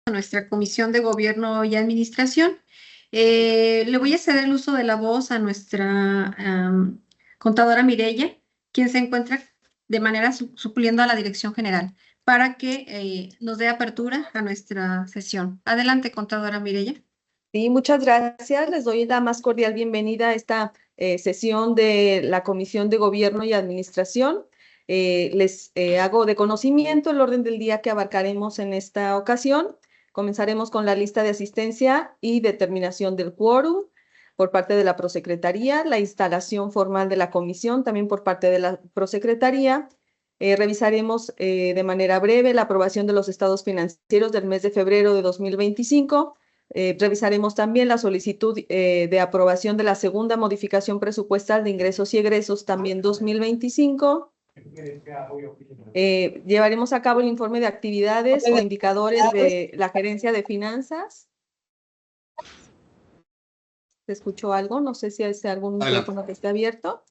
a nuestra Comisión de Gobierno y Administración. Le voy a ceder el uso de la voz a nuestra contadora Mireya, quien se encuentra de manera supliendo a la Dirección General, para que nos dé apertura a nuestra sesión. Adelante, contadora Mireya. Sí, muchas gracias. Les doy la más cordial bienvenida a esta sesión de la Comisión de Gobierno y Administración. Les hago de conocimiento el orden del día que abarcaremos en esta ocasión. Comenzaremos con la lista de asistencia y determinación del quórum por parte de la Prosecretaría, la instalación formal de la comisión también por parte de la Prosecretaría. Revisaremos de manera breve la aprobación de los estados financieros del mes de febrero de 2025. Revisaremos también la solicitud de aprobación de la segunda modificación presupuestal de ingresos y egresos también 2025. Llevaremos a cabo el informe de actividades o indicadores de la gerencia de finanzas. ¿Se escuchó algo? No sé si hay algún micrófono que esté abierto.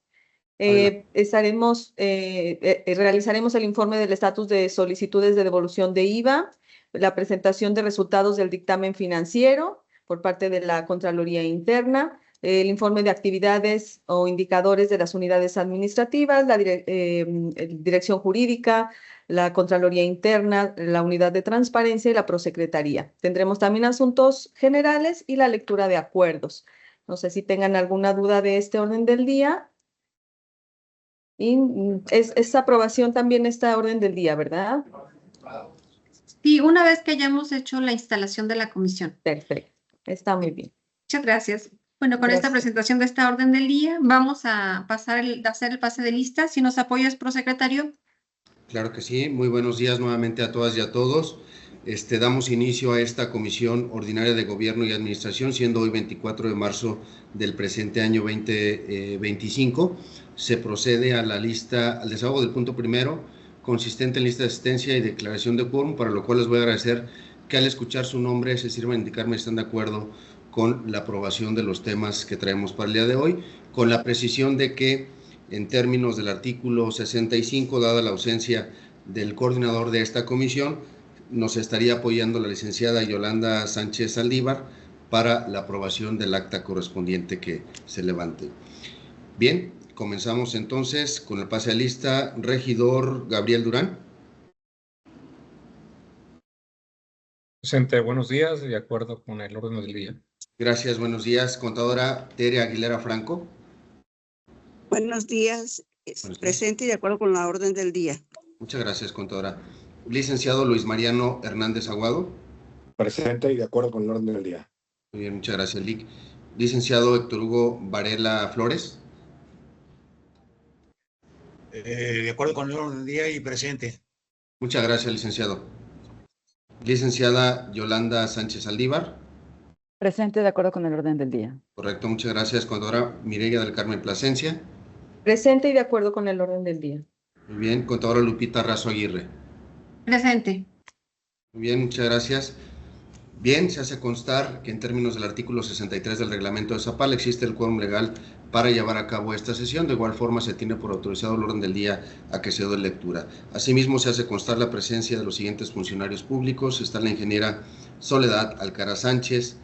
Realizaremos el informe del estatus de solicitudes de devolución de IVA, la presentación de resultados del dictamen financiero por parte de la Contraloría Interna, el informe de actividades o indicadores de las unidades administrativas, la Dirección Jurídica, la Contraloría Interna, la Unidad de Transparencia y la Prosecretaría. Tendremos también asuntos generales y la lectura de acuerdos. No sé si tengan alguna duda de este orden del día. Y esta aprobación también está orden del día, ¿verdad? Sí, una vez que hayamos hecho la instalación de la comisión. Perfecto, está muy bien. Muchas gracias. Bueno, con esta presentación de esta orden del día, vamos a pasar a hacer el pase de lista. Si nos apoyas, prosecretario. Claro que sí. Muy buenos días nuevamente a todas y a todos. Damos inicio a esta Comisión Ordinaria de Gobierno y Administración, siendo hoy 24 de marzo del presente año 2025. Se procede a la lista, al desahogo del punto primero, consistente en lista de asistencia y declaración de quórum, para lo cual les voy a agradecer que al escuchar su nombre se sirvan a indicarme si están de acuerdo con la aprobación de los temas que traemos para el día de hoy, con la precisión de que en términos del artículo 65, dada la ausencia del coordinador de esta comisión, nos estaría apoyando la licenciada Yolanda Sánchez Saldívar para la aprobación del acta correspondiente que se levante. Bien, comenzamos entonces con el pase a lista. Regidor Gabriel Durán. Presente, buenos días, de acuerdo con el orden del día. Gracias, buenos días. Contadora Tere Aguilera Franco. Buenos días, presente y de acuerdo con la orden del día. Muchas gracias, contadora. Licenciado Luis Mariano Hernández Aguado. Presente y de acuerdo con el orden del día. Muy bien, muchas gracias, Lic. Licenciado Héctor Hugo Varela Flores. De acuerdo con el orden del día y presente. Muchas gracias, licenciado. Licenciada Yolanda Sánchez Saldívar. Presente, de acuerdo con el orden del día. Correcto, muchas gracias. Contadora Mireya del Carmen Plasencia. Presente y de acuerdo con el orden del día. Muy bien. Contadora Lupita Razo Aguirre. Presente. Muy bien, muchas gracias. Bien, se hace constar que en términos del artículo 63 del reglamento de Zapal existe el quórum legal para llevar a cabo esta sesión. De igual forma, se tiene por autorizado el orden del día a que se dé lectura. Asimismo, se hace constar la presencia de los siguientes funcionarios públicos. Está la ingeniera Soledad Alcaraz Sánchez,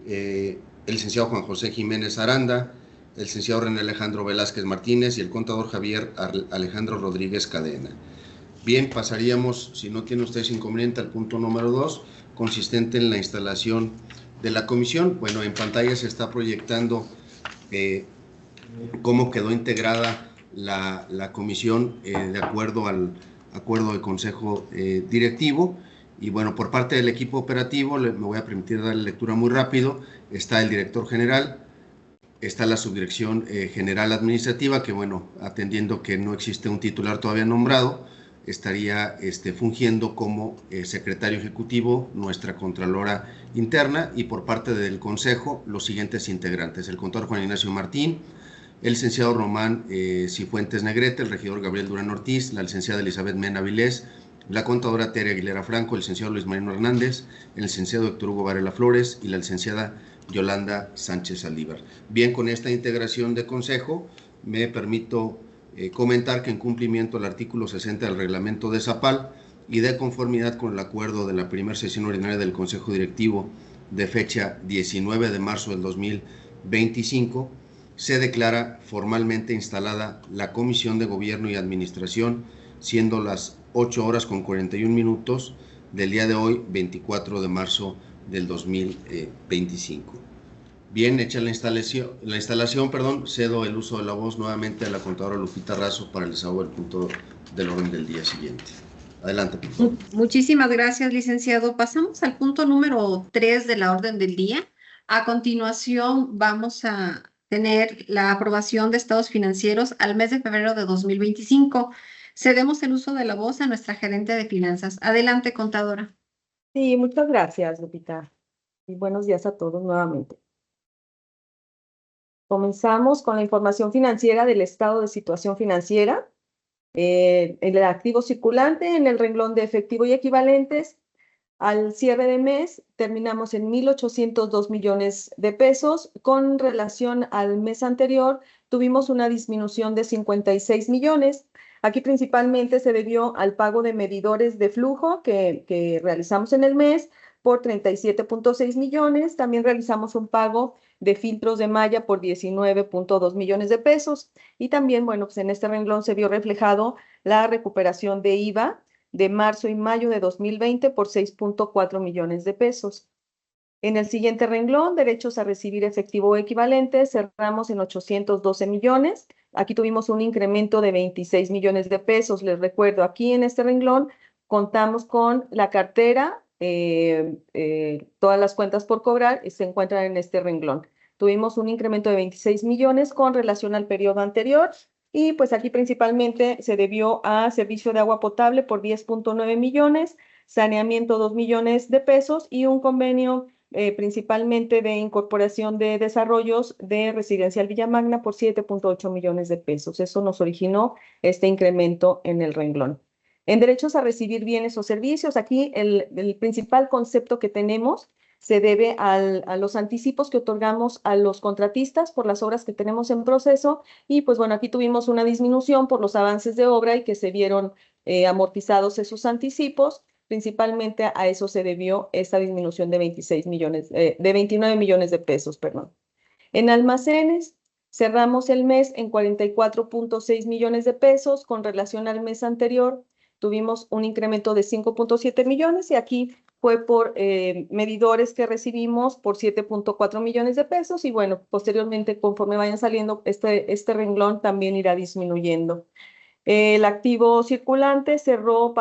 el licenciado Juan José Jiménez Aranda, el licenciado René Alejandro Velázquez Martínez y el contador Javier Alejandro Rodríguez Cadena. Bien, pasaríamos, si no tiene ustedes inconveniente, al punto número 2, consistente en la instalación de la comisión. Bueno, en pantalla se está proyectando cómo quedó integrada la comisión de acuerdo al acuerdo de consejo directivo. Y bueno, por parte del equipo operativo, me voy a permitir darle lectura muy rápido. Está el director general, está la subdirección general administrativa, que bueno, atendiendo que no existe un titular todavía nombrado, estaría fungiendo como secretario ejecutivo nuestra Contralora Interna, y por parte del Consejo los siguientes integrantes: el contador Juan Ignacio Martín, el licenciado Román Cifuentes Negrete, el regidor Gabriel Durán Ortiz, la licenciada Elizabeth Mena Vilés, la contadora Tere Aguilera Franco, el licenciado Luis Mariano Hernández, el licenciado Héctor Hugo Varela Flores y la licenciada Yolanda Sánchez Saldívar. Bien, con esta integración de consejo, me permito comentar que en cumplimiento del artículo 60 del reglamento de Zapal, y de conformidad con el acuerdo de la primera sesión ordinaria del Consejo Directivo de fecha 19 de marzo del 2025, se declara formalmente instalada la Comisión de Gobierno y Administración, siendo las 8:41 del día de hoy, 24 de marzo del 2025. Bien, hecha la instalación, cedo el uso de la voz nuevamente a la contadora Lupita Razo para el desahogo del punto del orden del día siguiente. Adelante, por favor. Muchísimas gracias, licenciado. Pasamos al punto número 3 de la orden del día. A continuación, vamos a tener la aprobación de estados financieros al mes de febrero de 2025. Cedemos el uso de la voz a nuestra gerente de finanzas. Adelante, contadora. Sí, muchas gracias, Lupita. Y buenos días a todos nuevamente. Comenzamos con la información financiera del estado de situación financiera. El activo circulante en el renglón de efectivo y equivalentes. Al cierre de mes terminamos en 1,802 millones de pesos. Con relación al mes anterior, tuvimos una disminución de 56 millones. Aquí principalmente se debió al pago de medidores de flujo que realizamos en el mes por 37.6 millones. También realizamos un pago de filtros de malla por 19.2 millones de pesos. Y también, bueno, pues en este renglón se vio reflejado la recuperación de IVA de marzo y mayo de 2020 por 6.4 millones de pesos. En el siguiente renglón, derechos a recibir efectivo o equivalente, cerramos en 812 millones. Aquí tuvimos un incremento de 26 millones de pesos. Les recuerdo, aquí en este renglón contamos con la cartera, todas las cuentas por cobrar se encuentran en este renglón. Tuvimos un incremento de 26 millones con relación al periodo anterior. Y pues aquí principalmente se debió a servicio de agua potable por 10.9 millones, saneamiento 2 millones de pesos y un convenio principalmente de incorporación de desarrollos de Residencial Villamagna por 7.8 millones de pesos. Eso nos originó este incremento en el renglón. En derechos a recibir bienes o servicios, aquí el principal concepto que tenemos se debe a los anticipos que otorgamos a los contratistas por las obras que tenemos en proceso y pues bueno, aquí tuvimos una disminución por los avances de obra y que se vieron amortizados esos anticipos. Principalmente a eso se debió esta disminución de 29 millones de pesos, perdón. En almacenes, cerramos el mes en 44.6 millones de pesos. Con relación al mes anterior, tuvimos un incremento de 5.7 millones y aquí fue por medidores que recibimos por 7.4 millones de pesos y bueno, posteriormente conforme vayan saliendo, este renglón también irá disminuyendo. El activo circulante cerró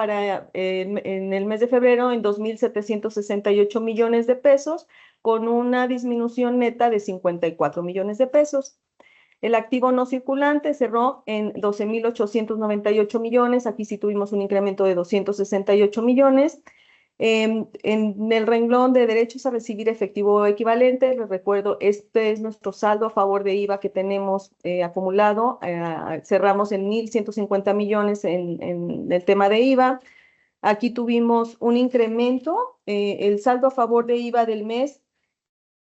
en el mes de febrero en 2.768 millones de pesos con una disminución neta de 54 millones de pesos. El activo no circulante cerró en 12.898 millones. Aquí sí tuvimos un incremento de 268 millones. En el renglón de derechos a recibir efectivo equivalente, les recuerdo, este es nuestro saldo a favor de IVA que tenemos acumulado. Cerramos en 1.150 millones en el tema de IVA. Aquí tuvimos un incremento. El saldo a favor de IVA del mes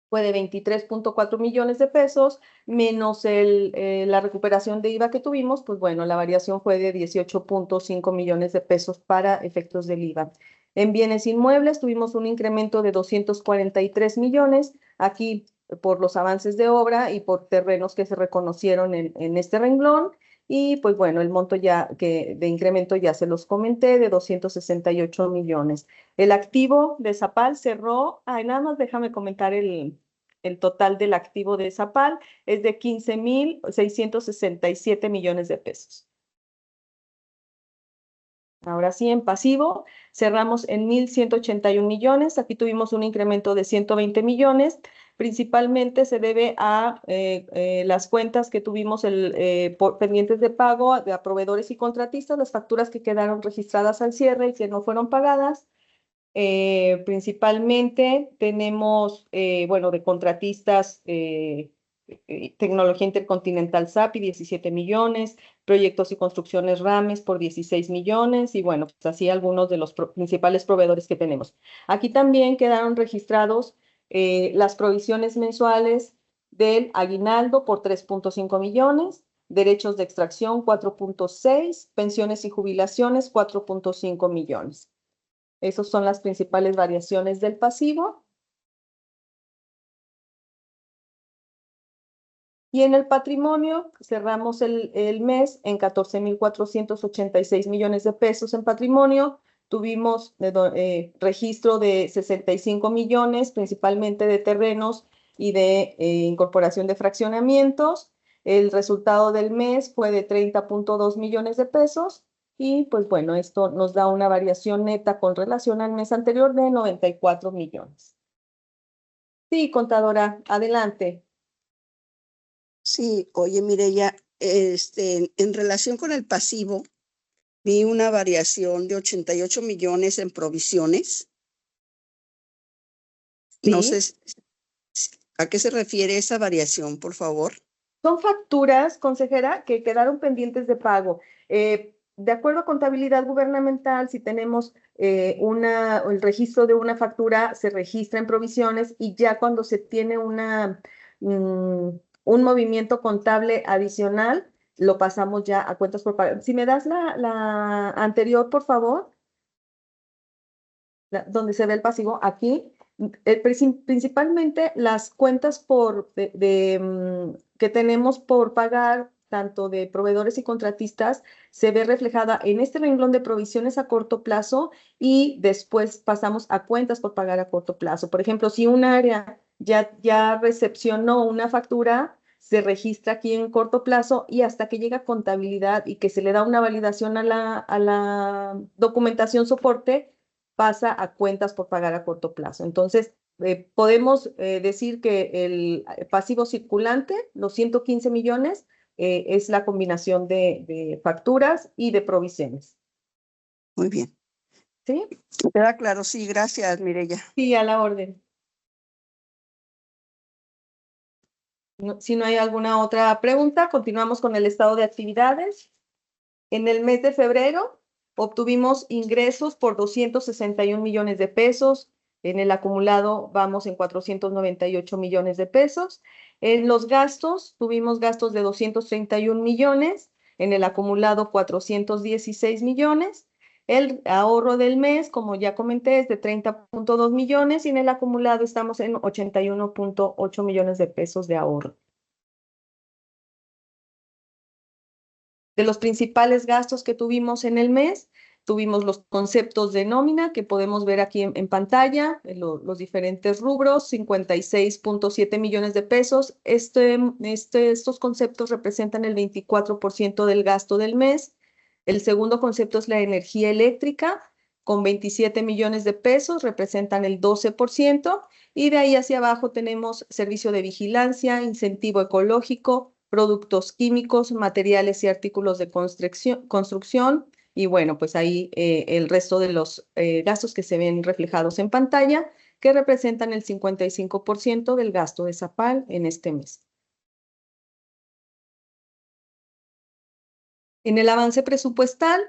fue de 23.4 millones de pesos, menos la recuperación de IVA que tuvimos, pues bueno, la variación fue de 18.5 millones de pesos para efectos del IVA. En bienes inmuebles tuvimos un incremento de 243 millones, aquí por los avances de obra y por terrenos que se reconocieron en este renglón. Y pues bueno, el monto de incremento ya se los comenté, de 268 millones. El activo de Zapal cerró, nada más déjame comentar el total del activo de Zapal, es de 15.667 millones de pesos. Ahora sí, en pasivo, cerramos en 1.181 millones. Aquí tuvimos un incremento de 120 millones. Principalmente se debe a las cuentas que tuvimos pendientes de pago a proveedores y contratistas, las facturas que quedaron registradas al cierre y que no fueron pagadas. Principalmente tenemos, bueno, de contratistas, Tecnología Intercontinental SAPI, 17 millones, Proyectos y Construcciones Rames por 16 millones y bueno, pues así algunos de los principales proveedores que tenemos. Aquí también quedaron registrados las provisiones mensuales del aguinaldo por 3.5 millones, derechos de extracción 4.6, pensiones y jubilaciones 4.5 millones. Esas son las principales variaciones del pasivo. Y en el patrimonio, cerramos el mes en 14,486 millones de pesos en patrimonio. Tuvimos registro de 65 millones, principalmente de terrenos y de incorporación de fraccionamientos. El resultado del mes fue de 30.2 millones de pesos. Y pues bueno, esto nos da una variación neta con relación al mes anterior de 94 millones. Sí, contadora, adelante. Sí, oye, Mireya, en relación con el pasivo, vi una variación de 88 millones en provisiones. No Sí. sé a qué se refiere esa variación, por favor. Son facturas, consejera, que quedaron pendientes de pago. De acuerdo a contabilidad gubernamental, si tenemos el registro de una factura, se registra en provisiones y ya cuando se tiene un movimiento contable adicional, lo pasamos ya a cuentas por pago. Si me das la anterior, por favor, donde se ve el pasivo, aquí. Principalmente las cuentas que tenemos por pagar, tanto de proveedores y contratistas, se ve reflejada en este renglón de provisiones a corto plazo y después pasamos a cuentas por pagar a corto plazo. Por ejemplo, si un área ya recepcionó una factura, se registra aquí en corto plazo y hasta que llega contabilidad y que se le da una validación a la documentación soporte, pasa a cuentas por pagar a corto plazo. Entonces, podemos decir que el pasivo circulante, los 115 millones, es la combinación de facturas y de provisiones. Muy bien. ¿Sí? ¿Me queda claro? Sí, gracias, Mireya. Sí, a la orden. Si no hay alguna otra pregunta, continuamos con el estado de actividades. En el mes de febrero obtuvimos ingresos por 261 millones de pesos. En el acumulado vamos en 498 millones de pesos. En los gastos, tuvimos gastos de 231 millones. En el acumulado 416 millones. El ahorro del mes, como ya comenté, es de 30.2 millones y en el acumulado estamos en 81.8 millones de pesos de ahorro. De los principales gastos que tuvimos en el mes, tuvimos los conceptos de nómina que podemos ver aquí en pantalla, los diferentes rubros, 56.7 millones de pesos. Estos conceptos representan el 24% del gasto del mes. El segundo concepto es la energía eléctrica, con 27 millones de pesos, representan el 12%. Y de ahí hacia abajo tenemos servicio de vigilancia, incentivo ecológico, productos químicos, materiales y artículos de construcción. Y bueno, pues ahí el resto de los gastos que se ven reflejados en pantalla, que representan el 55% del gasto de Zapal en este mes. En el avance presupuestal,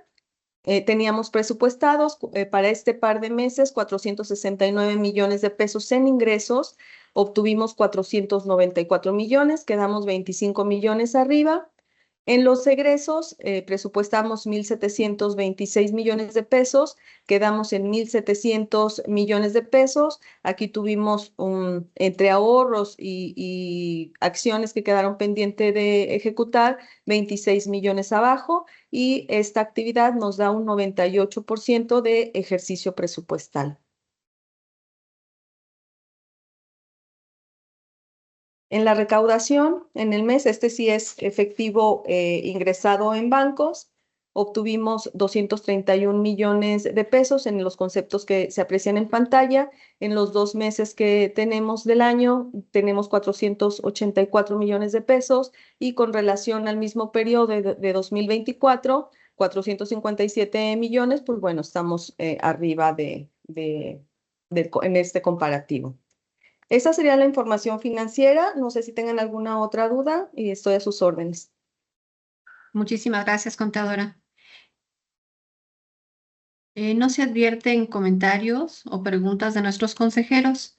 teníamos presupuestados para este par de meses 469 millones de pesos en ingresos, obtuvimos 494 millones, quedamos 25 millones arriba. En los egresos presupuestamos 1,726 millones de pesos, quedamos en 1,700 millones de pesos. Aquí tuvimos entre ahorros y acciones que quedaron pendientes de ejecutar, 26 millones abajo, y esta actividad nos da un 98% de ejercicio presupuestal. En la recaudación, en el mes, este sí es efectivo ingresado en bancos, obtuvimos 231 millones de pesos en los conceptos que se aprecian en pantalla. En los 2 meses que tenemos del año, tenemos 484 millones de pesos y con relación al mismo periodo de 2024, 457 millones, pues bueno, estamos arriba en este comparativo. Esa sería la información financiera. No sé si tengan alguna otra duda y estoy a sus órdenes. Muchísimas gracias, contadora. No se advierten comentarios o preguntas de nuestros consejeros.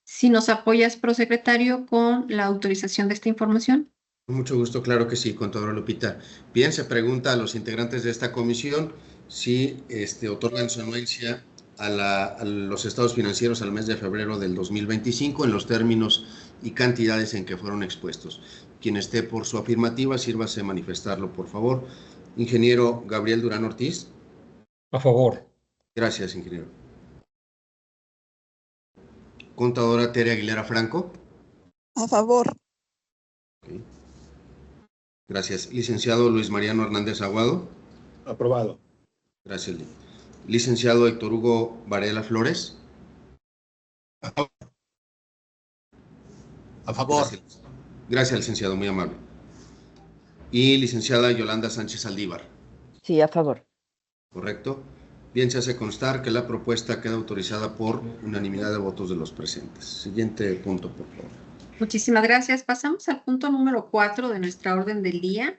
Si nos apoyas, prosecretario, con la autorización de esta información. Con mucho gusto, claro que sí, contadora Lupita. Bien, se pregunta a los integrantes de esta comisión si otorgan su anuencia a los estados financieros al mes de febrero del 2025 en los términos y cantidades en que fueron expuestos. Quien esté por su afirmativa, sírvase a manifestarlo, por favor. Ingeniero Gabriel Durán Ortiz. A favor. Gracias, ingeniero. Contadora Tere Aguilera Franco. A favor. Okay. Gracias. Licenciado Luis Mariano Hernández Aguado. Aprobado. Gracias. Licenciado Héctor Hugo Varela Flores. A favor. Gracias. Gracias, licenciado, muy amable. Y licenciada Yolanda Sánchez Aldívar. Sí, a favor. Correcto. Bien, se hace constar que la propuesta queda autorizada por unanimidad de votos de los presentes. Siguiente punto, por favor. Muchísimas gracias. Pasamos al punto número 4 de nuestra orden del día.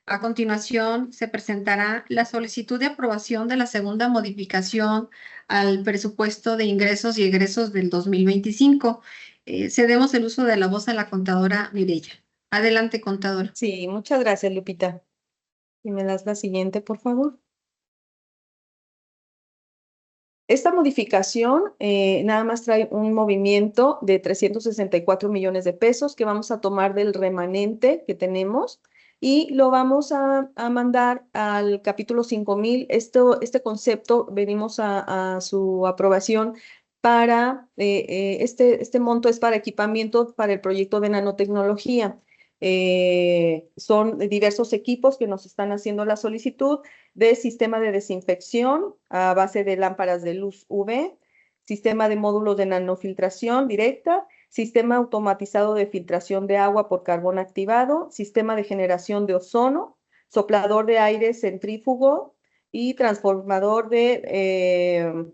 A continuación, se presentará la solicitud de aprobación de la segunda modificación al presupuesto de ingresos y egresos del 2025. Cedemos el uso de la voz a la contadora Mireya. Adelante, contadora. Sí, muchas gracias, Lupita. Y me das la siguiente, por favor. Esta modificación nada más trae un movimiento de 364 millones de pesos que vamos a tomar del remanente que tenemos y lo vamos a mandar al capítulo 5000. Este concepto venimos a su aprobación para, este monto es para equipamiento para el proyecto de nanotecnología. Son diversos equipos que nos están haciendo la solicitud de sistema de desinfección a base de lámparas de luz UV, sistema de módulos de nanofiltración directa, sistema automatizado de filtración de agua por carbón activado, sistema de generación de ozono, soplador de aire centrífugo y transformador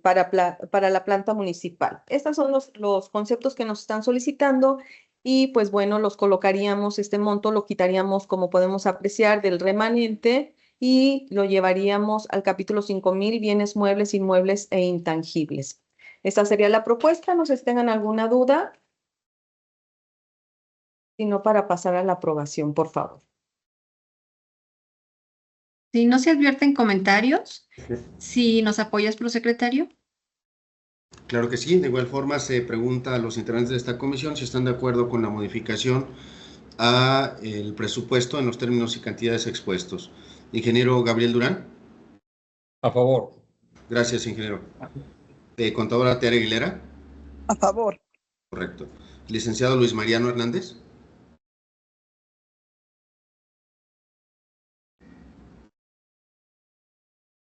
para la planta municipal. Estos son los conceptos que nos están solicitando. Y pues bueno, los colocaríamos, este monto lo quitaríamos, como podemos apreciar, del remanente y lo llevaríamos al capítulo 5000, bienes muebles, inmuebles e intangibles. Esta sería la propuesta, no sé si tengan alguna duda, sino para pasar a la aprobación, por favor. Si no se advierten comentarios, si nos apoyas, prosecretario. Claro que sí. De igual forma, se pregunta a los integrantes de esta comisión si están de acuerdo con la modificación a el presupuesto en los términos y cantidades expuestos. Ingeniero Gabriel Durán. A favor. Gracias, ingeniero. Contadora Tere Aguilera. A favor. Correcto. Licenciado Luis Mariano Hernández.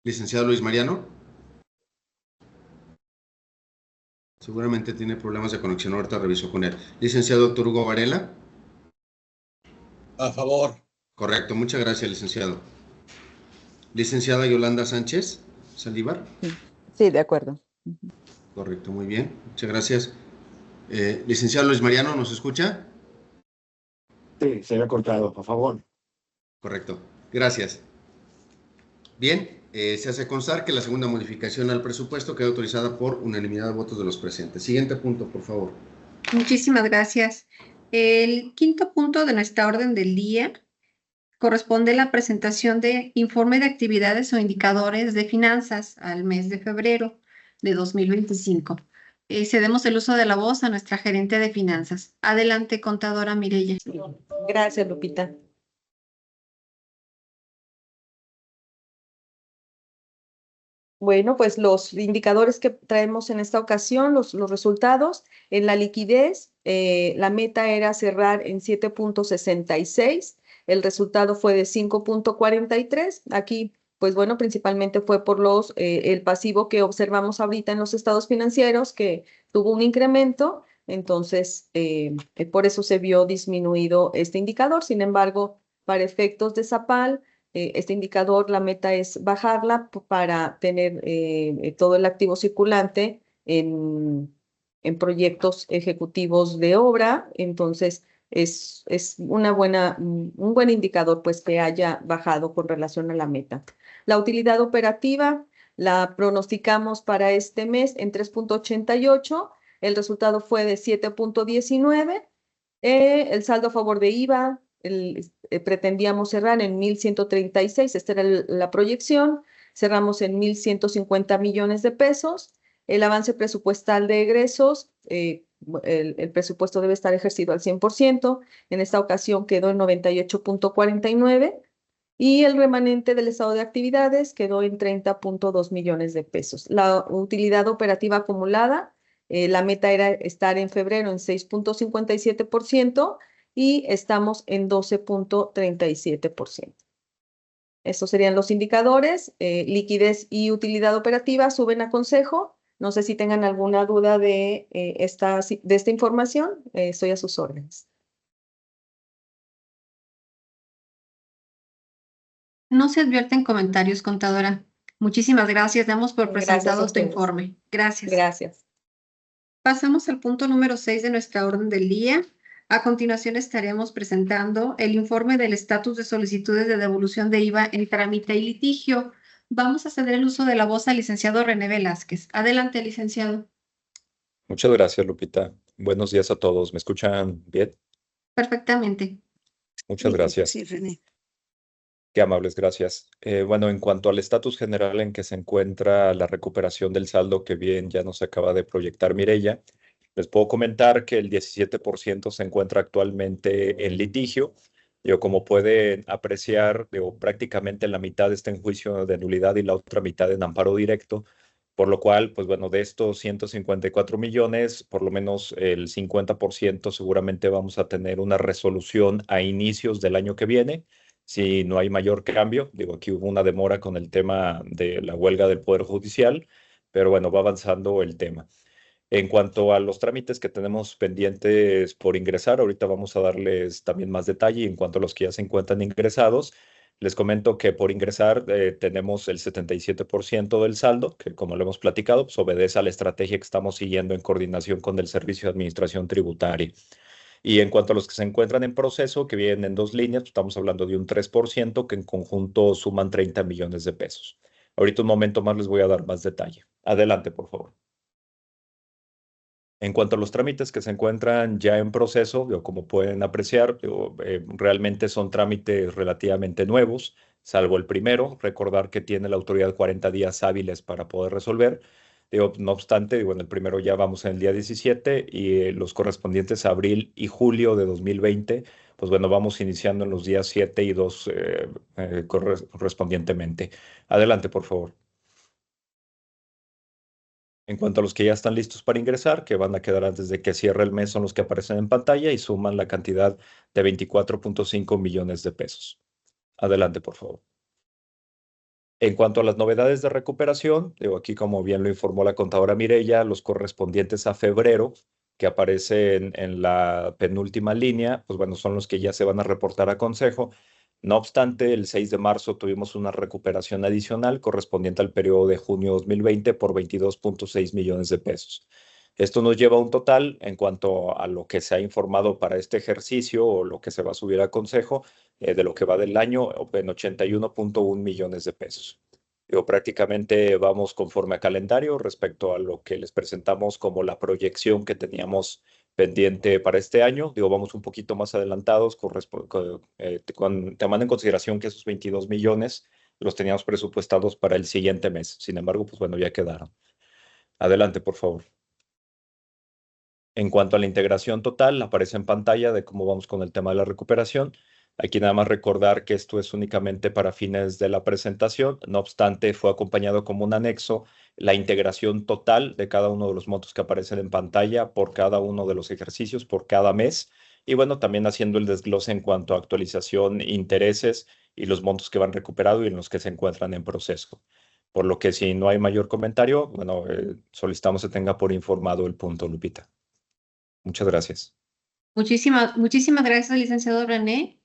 Licenciado Luis Mariano. Seguramente tiene problemas de conexión, ahorita reviso con él. Licenciado Héctor Hugo Varela. A favor. Correcto, muchas gracias, licenciado. Licenciada Yolanda Sánchez Saldívar. Sí, de acuerdo. Correcto, muy bien, muchas gracias. Licenciado Luis Mariano, ¿nos escucha? Sí, se había cortado, a favor. Correcto, gracias. Bien, se hace constar que la segunda modificación al presupuesto queda autorizada por unanimidad de votos de los presentes. Siguiente punto, por favor. Muchísimas gracias. El quinto punto de nuestra orden del día corresponde a la presentación de informe de actividades o indicadores de finanzas al mes de febrero de 2025. Cedemos el uso de la voz a nuestra gerente de finanzas. Adelante, contadora Mireya. Gracias, Lupita. Bueno, pues los indicadores que traemos en esta ocasión, los resultados, en la liquidez, la meta era cerrar en 7.66, el resultado fue de 5.43. Aquí, pues bueno, principalmente fue por el pasivo que observamos ahorita en los estados financieros, que tuvo un incremento, entonces por eso se vio disminuido este indicador. Sin embargo, para efectos de Zapal, este indicador, la meta es bajarla para tener todo el activo circulante en proyectos ejecutivos de obra. Entonces, es un buen indicador pues que haya bajado con relación a la meta. La utilidad operativa la pronosticamos para este mes en 3.88. El resultado fue de 7.19. El saldo a favor de IVA pretendíamos cerrar en 1,136, esta era la proyección, cerramos en 1,150 millones de pesos. El avance presupuestal de egresos, el presupuesto debe estar ejercido al 100%, en esta ocasión quedó en 98.49 y el remanente del estado de actividades quedó en 30.2 millones de pesos. La utilidad operativa acumulada, la meta era estar en febrero en 6.57% y estamos en 12.37%. Estos serían los indicadores. Liquidez y utilidad operativa suben a consejo. No sé si tengan alguna duda de esta información. Estoy a sus órdenes. No se advierten comentarios, contadora. Muchísimas gracias. Damos por presentado este informe. Gracias. Gracias. Pasamos al punto número 6 de nuestra orden del día. A continuación estaremos presentando el informe del estatus de solicitudes de devolución de IVA en trámite y litigio. Vamos a ceder el uso de la voz al licenciado René Velázquez. Adelante, licenciado. Muchas gracias, Lupita. Buenos días a todos. ¿Me escuchan bien? Perfectamente. Muchas gracias. Sí, René. Qué amables, gracias. Bueno, en cuanto al estatus general en que se encuentra la recuperación del saldo que bien ya nos acaba de proyectar Mireya, les puedo comentar que el 17% se encuentra actualmente en litigio. Como pueden apreciar, prácticamente la mitad está en juicio de nulidad y la otra mitad en amparo directo, por lo cual, pues bueno, de estos 154 millones, por lo menos el 50% seguramente vamos a tener una resolución a inicios del año que viene, si no hay mayor cambio. Aquí hubo una demora con el tema de la huelga del Poder Judicial, pero bueno, va avanzando el tema. En cuanto a los trámites que tenemos pendientes por ingresar, ahorita vamos a darles también más detalle. En cuanto a los que ya se encuentran ingresados, les comento que por ingresar tenemos el 77% del saldo, que como lo hemos platicado, pues obedece a la estrategia que estamos siguiendo en coordinación con el Servicio de Administración Tributaria. Y en cuanto a los que se encuentran en proceso, que vienen en dos líneas, pues estamos hablando de un 3%, que en conjunto suman 30 millones de pesos. Ahorita un momento más les voy a dar más detalle. Adelante, por favor. En cuanto a los trámites que se encuentran ya en proceso, como pueden apreciar, realmente son trámites relativamente nuevos, salvo el primero. Recordar que tiene la autoridad 40 días hábiles para poder resolver. No obstante, en el primero ya vamos en el día 17 y los correspondientes a abril y julio de 2020, pues bueno, vamos iniciando en los días 7 y 2 correspondientemente. Adelante, por favor. En cuanto a los que ya están listos para ingresar, que van a quedar antes de que cierre el mes, son los que aparecen en pantalla y suman la cantidad de 24.5 millones de pesos. Adelante, por favor. En cuanto a las novedades de recuperación, aquí como bien lo informó la contadora Mireya, los correspondientes a febrero, que aparecen en la penúltima línea, pues bueno, son los que ya se van a reportar a consejo. No obstante, el 6 de marzo tuvimos una recuperación adicional correspondiente al periodo de junio 2020 por 22.6 millones de pesos. Esto nos lleva a un total, en cuanto a lo que se ha informado para este ejercicio o lo que se va a subir a consejo, de lo que va del año, en 81.1 millones de pesos. Prácticamente vamos conforme a calendario respecto a lo que les presentamos como la proyección que teníamos pendiente para este año. Vamos un poquito más adelantados tomando en consideración que esos 22 millones los teníamos presupuestados para el siguiente mes. Sin embargo, pues bueno, ya quedaron. Adelante, por favor. En cuanto a la integración total, aparece en pantalla de cómo vamos con el tema de la recuperación. Aquí nada más recordar que esto es únicamente para fines de la presentación. No obstante, fue acompañado como un anexo la integración total de cada uno de los montos que aparecen en pantalla por cada uno de los ejercicios, por cada mes. Y bueno, también haciendo el desglose en cuanto a actualización, intereses y los montos que van recuperados y en los que se encuentran en proceso. Por lo que si no hay mayor comentario, bueno, solicitamos se tenga por informado el punto, Lupita. Muchas gracias. Muchísimas gracias, licenciado René.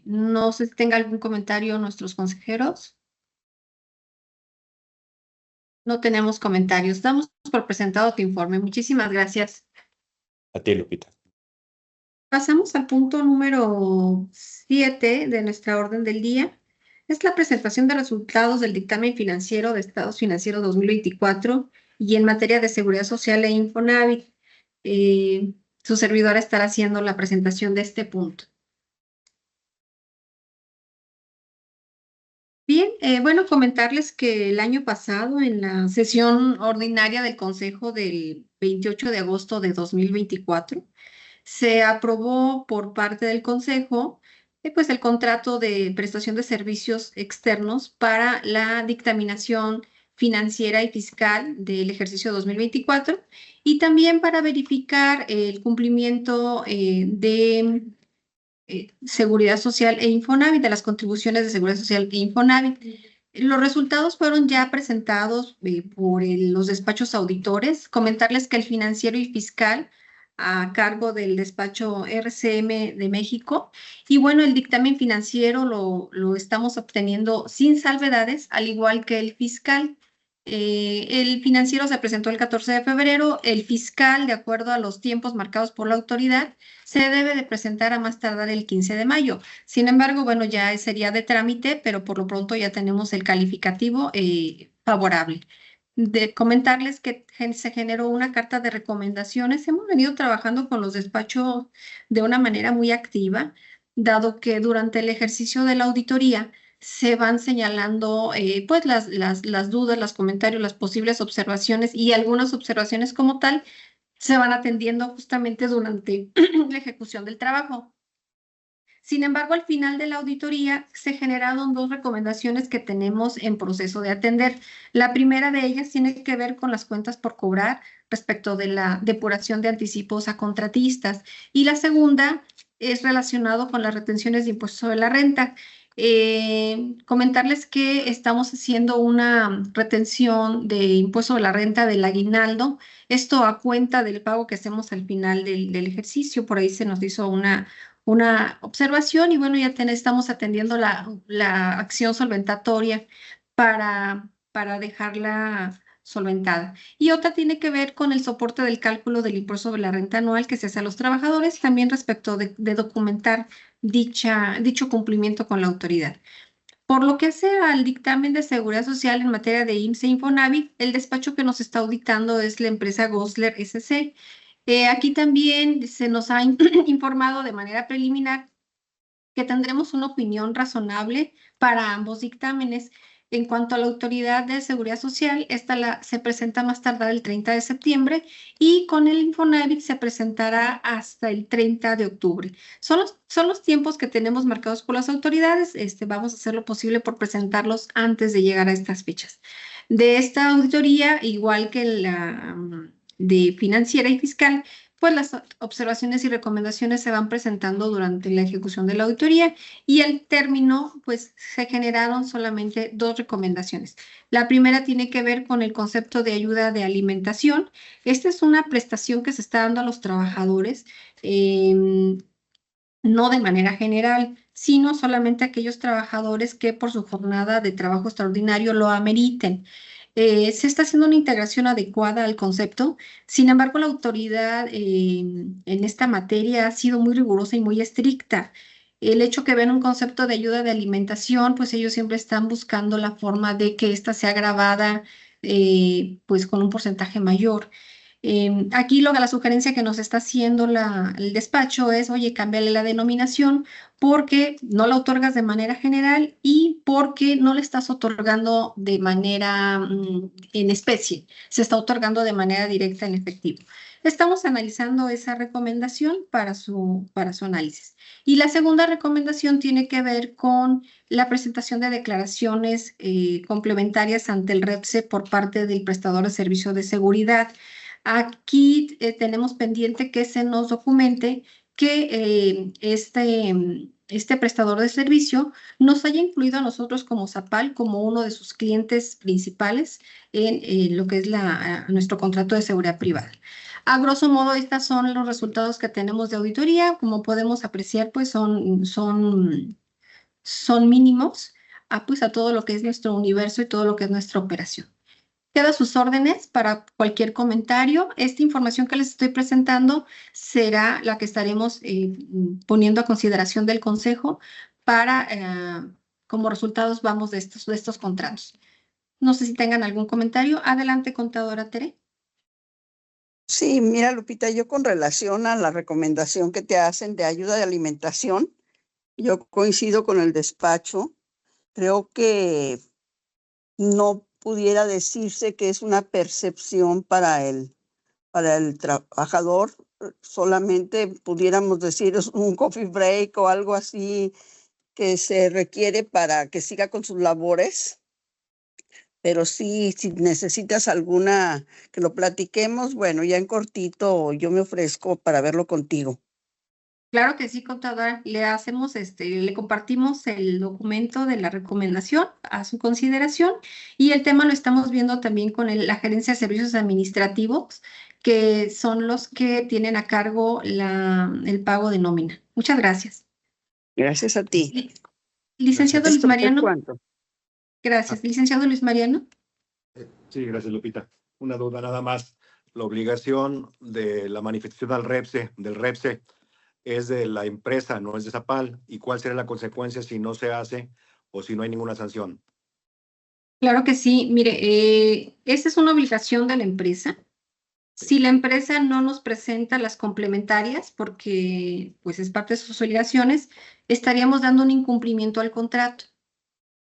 No sé si tenga algún comentario nuestros consejeros. No tenemos comentarios. Damos por presentado tu informe. Muchísimas gracias. A ti, Lupita. Pasamos al punto número 7 de nuestra orden del día. Es la presentación de resultados del dictamen financiero de estados financieros 2024 y en materia de seguridad social e Infonavit. Su servidora estará haciendo la presentación de este punto. Bien, bueno, comentarles que el año pasado, en la sesión ordinaria del Consejo del 28 de agosto de 2024, se aprobó por parte del Consejo pues el contrato de prestación de servicios externos para la dictaminación financiera y fiscal del ejercicio 2024 y también para verificar el cumplimiento de Seguridad Social e Infonavit, de las contribuciones de Seguridad Social e Infonavit. Los resultados fueron ya presentados por los despachos auditores. Comentarles que el financiero y fiscal a cargo del despacho RCM de México. Y bueno, el dictamen financiero lo estamos obteniendo sin salvedades, al igual que el fiscal. El financiero se presentó el 14 de febrero, el fiscal, de acuerdo a los tiempos marcados por la autoridad, se debe de presentar a más tardar el 15 de mayo. Sin embargo, bueno, ya sería de trámite, pero por lo pronto ya tenemos el calificativo favorable. De comentarles que se generó una carta de recomendaciones. Hemos venido trabajando con los despachos de una manera muy activa, dado que durante el ejercicio de la auditoría se van señalando pues las dudas, los comentarios, las posibles observaciones y algunas observaciones como tal se van atendiendo justamente durante la ejecución del trabajo. Sin embargo, al final de la auditoría se generaron dos recomendaciones que tenemos en proceso de atender. La primera de ellas tiene que ver con las cuentas por cobrar respecto de la depuración de anticipos a contratistas y la segunda es relacionado con las retenciones de impuestos sobre la renta. Comentarles que estamos haciendo una retención de impuesto sobre la renta del aguinaldo, esto a cuenta del pago que hacemos al final del ejercicio. Por ahí se nos hizo una observación y bueno, ya estamos atendiendo la acción solventatoria para dejarla solventada. Y otra tiene que ver con el soporte del cálculo del impuesto sobre la renta anual que se hace a los trabajadores, también respecto de documentar dicho cumplimiento con la autoridad. Por lo que hace al dictamen de seguridad social en materia de IMSS e Infonavit, el despacho que nos está auditando es la empresa Gosler SC. Aquí también se nos ha informado de manera preliminar que tendremos una opinión razonable para ambos dictámenes. En cuanto a la Autoridad de Seguridad Social, esta se presenta más tardar el 30 de septiembre y con el Infonavit se presentará hasta el 30 de octubre. Son los tiempos que tenemos marcados por las autoridades. Vamos a hacer lo posible por presentarlos antes de llegar a estas fechas. De esta auditoría, igual que la de financiera y fiscal, pues las observaciones y recomendaciones se van presentando durante la ejecución de la auditoría y al término, pues se generaron solamente dos recomendaciones. La primera tiene que ver con el concepto de ayuda de alimentación. Esta es una prestación que se está dando a los trabajadores, no de manera general, sino solamente a aquellos trabajadores que por su jornada de trabajo extraordinario lo ameriten. Se está haciendo una integración adecuada al concepto. Sin embargo, la autoridad en esta materia ha sido muy rigurosa y muy estricta. El hecho que ven un concepto de ayuda de alimentación, pues ellos siempre están buscando la forma de que ésta sea grabada pues con un porcentaje mayor. Aquí la sugerencia que nos está haciendo el despacho es, oye, cámbiale la denominación porque no la otorgas de manera general y porque no le estás otorgando de manera en especie, se está otorgando de manera directa en efectivo. Estamos analizando esa recomendación para su análisis. Y la segunda recomendación tiene que ver con la presentación de declaraciones complementarias ante el REPSE por parte del prestador de servicio de seguridad. Aquí tenemos pendiente que se nos documente que este prestador de servicio nos haya incluido a nosotros como Zapal como uno de sus clientes principales en lo que es nuestro contrato de seguridad privada. A grosso modo, estos son los resultados que tenemos de auditoría. Como podemos apreciar, pues son mínimos pues a todo lo que es nuestro universo y todo lo que es nuestra operación. Quedo a sus órdenes para cualquier comentario. Esta información que les estoy presentando será la que estaremos poniendo a consideración del Consejo para, como resultados, vamos de estos contratos. No sé si tengan algún comentario. Adelante, contadora Tere. Sí, mira, Lupita, yo con relación a la recomendación que te hacen de ayuda de alimentación, yo coincido con el despacho Creo que no pudiera decirse que es una percepción para el trabajador, solamente pudiéramos decir es un coffee break o algo así que se requiere para que siga con sus labores. Pero sí, si necesitas alguna que lo platiquemos, bueno, ya en cortito yo me ofrezco para verlo contigo. Claro que sí, contadora. Le compartimos el documento de la recomendación a su consideración y el tema lo estamos viendo también con la Gerencia de Servicios Administrativos, que son los que tienen a cargo el pago de nómina. Muchas gracias. Gracias a ti. Licenciado Luis ¿Esto fue Mariano. cuánto? Gracias. Licenciado Luis Mariano. Sí, gracias, Lupita. Una duda nada más. La obligación de la manifestación del REPSE, es de la empresa, no es de Zapal. ¿Y cuál será la consecuencia si no se hace o si no hay ninguna sanción? Claro que sí. Mire, esa es una obligación de la empresa. Si la empresa no nos presenta las complementarias, porque pues es parte de sus obligaciones, estaríamos dando un incumplimiento al contrato.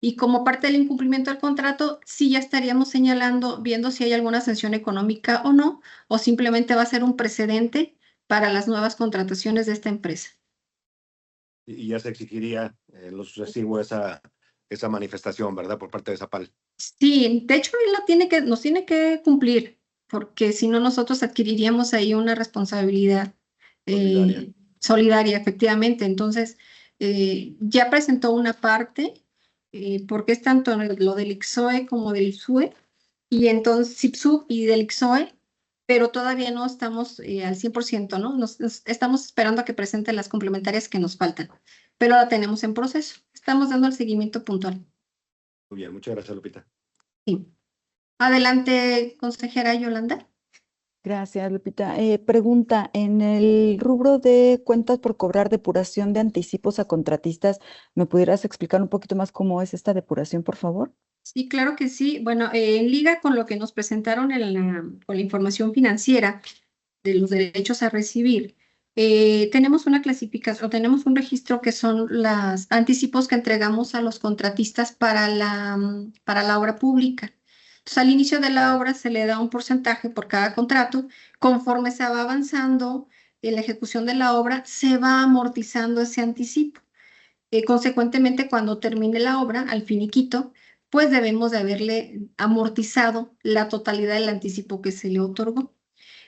Y como parte del incumplimiento al contrato, sí ya estaríamos señalando, viendo si hay alguna sanción económica o no, o simplemente va a ser un precedente para las nuevas contrataciones de esta empresa. Y ya se exigiría en lo sucesivo esa manifestación, ¿verdad? Por parte de Zapal. Sí, de hecho, él nos tiene que cumplir, porque si no nosotros adquiriríamos ahí una responsabilidad Solidaria. solidaria, efectivamente. Entonces, ya presentó una parte, porque es tanto lo del ICSOE como del IPSUE, y entonces CIPSUB y del ICSOE, pero todavía no estamos al 100%, ¿no? Estamos esperando a que presente las complementarias que nos faltan, pero la tenemos en proceso. Estamos dando el seguimiento puntual. Muy bien, muchas gracias, Lupita. Sí. Adelante, consejera Yolanda. Gracias, Lupita. Pregunta, en el rubro de cuentas por cobrar depuración de anticipos a contratistas, ¿me pudieras explicar un poquito más cómo es esta depuración, por favor? Sí, claro que sí. Bueno, en liga con lo que nos presentaron con la información financiera de los derechos a recibir, tenemos una clasificación, tenemos un registro que son los anticipos que entregamos a los contratistas para la obra pública. Entonces, al inicio de la obra se le da un porcentaje por cada contrato. Conforme se va avanzando en la ejecución de la obra, se va amortizando ese anticipo. Consecuentemente, cuando termine la obra, al finiquito, pues debemos de haberle amortizado la totalidad del anticipo que se le otorgó.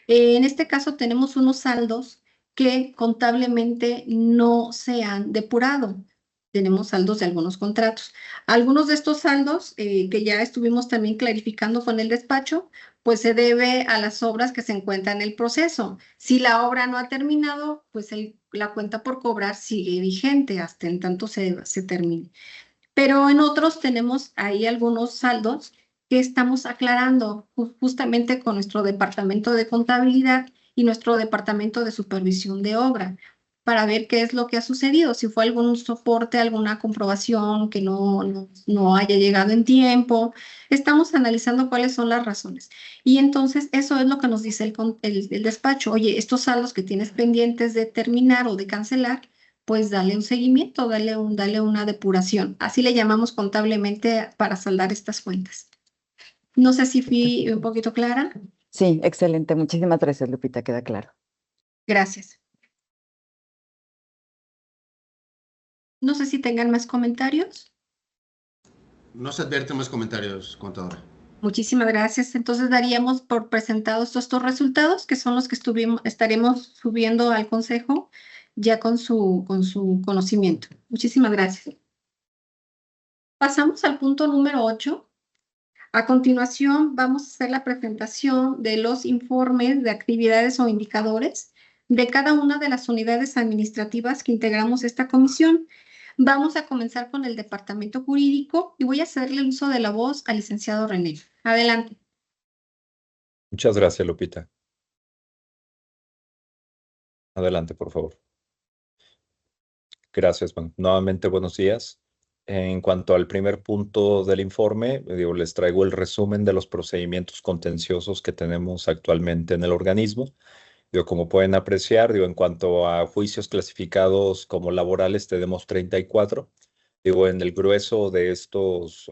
En este caso tenemos unos saldos que contablemente no se han depurado. Tenemos saldos de algunos contratos. Algunos de estos saldos que ya estuvimos también clarificando con el despacho, pues se debe a las obras que se encuentran en el proceso. Si la obra no ha terminado, pues la cuenta por cobrar sigue vigente hasta en tanto se termine. Pero en otros tenemos ahí algunos saldos que estamos aclarando justamente con nuestro departamento de contabilidad y nuestro departamento de supervisión de obra para ver qué es lo que ha sucedido, si fue algún soporte, alguna comprobación que no haya llegado en tiempo. Estamos analizando cuáles son las razones. Y entonces eso es lo que nos dice el despacho. Oye, estos saldos que tienes pendientes de terminar o de cancelar, pues dale un seguimiento, dale una depuración. Así le llamamos contablemente para saldar estas cuentas. No sé si fui un poquito clara. Sí, excelente. Muchísimas gracias, Lupita, queda claro. Gracias. No sé si tengan más comentarios. No se advierten más comentarios, contadora. Muchísimas gracias. Entonces daríamos por presentados estos resultados, que son los que estaremos subiendo al consejo ya con su conocimiento. Muchísimas gracias. Pasamos al punto número 8. A continuación, vamos a hacer la presentación de los informes de actividades o indicadores de cada una de las unidades administrativas que integramos esta comisión. Vamos a comenzar con el departamento jurídico y voy a cederle el uso de la voz al licenciado René. Adelante. Muchas gracias, Lupita. Adelante, por favor. Gracias, Juan. Nuevamente, buenos días. En cuanto al primer punto del informe, les traigo el resumen de los procedimientos contenciosos que tenemos actualmente en el organismo. Como pueden apreciar, en cuanto a juicios clasificados como laborales, tenemos 34. Digo, en el grueso de estos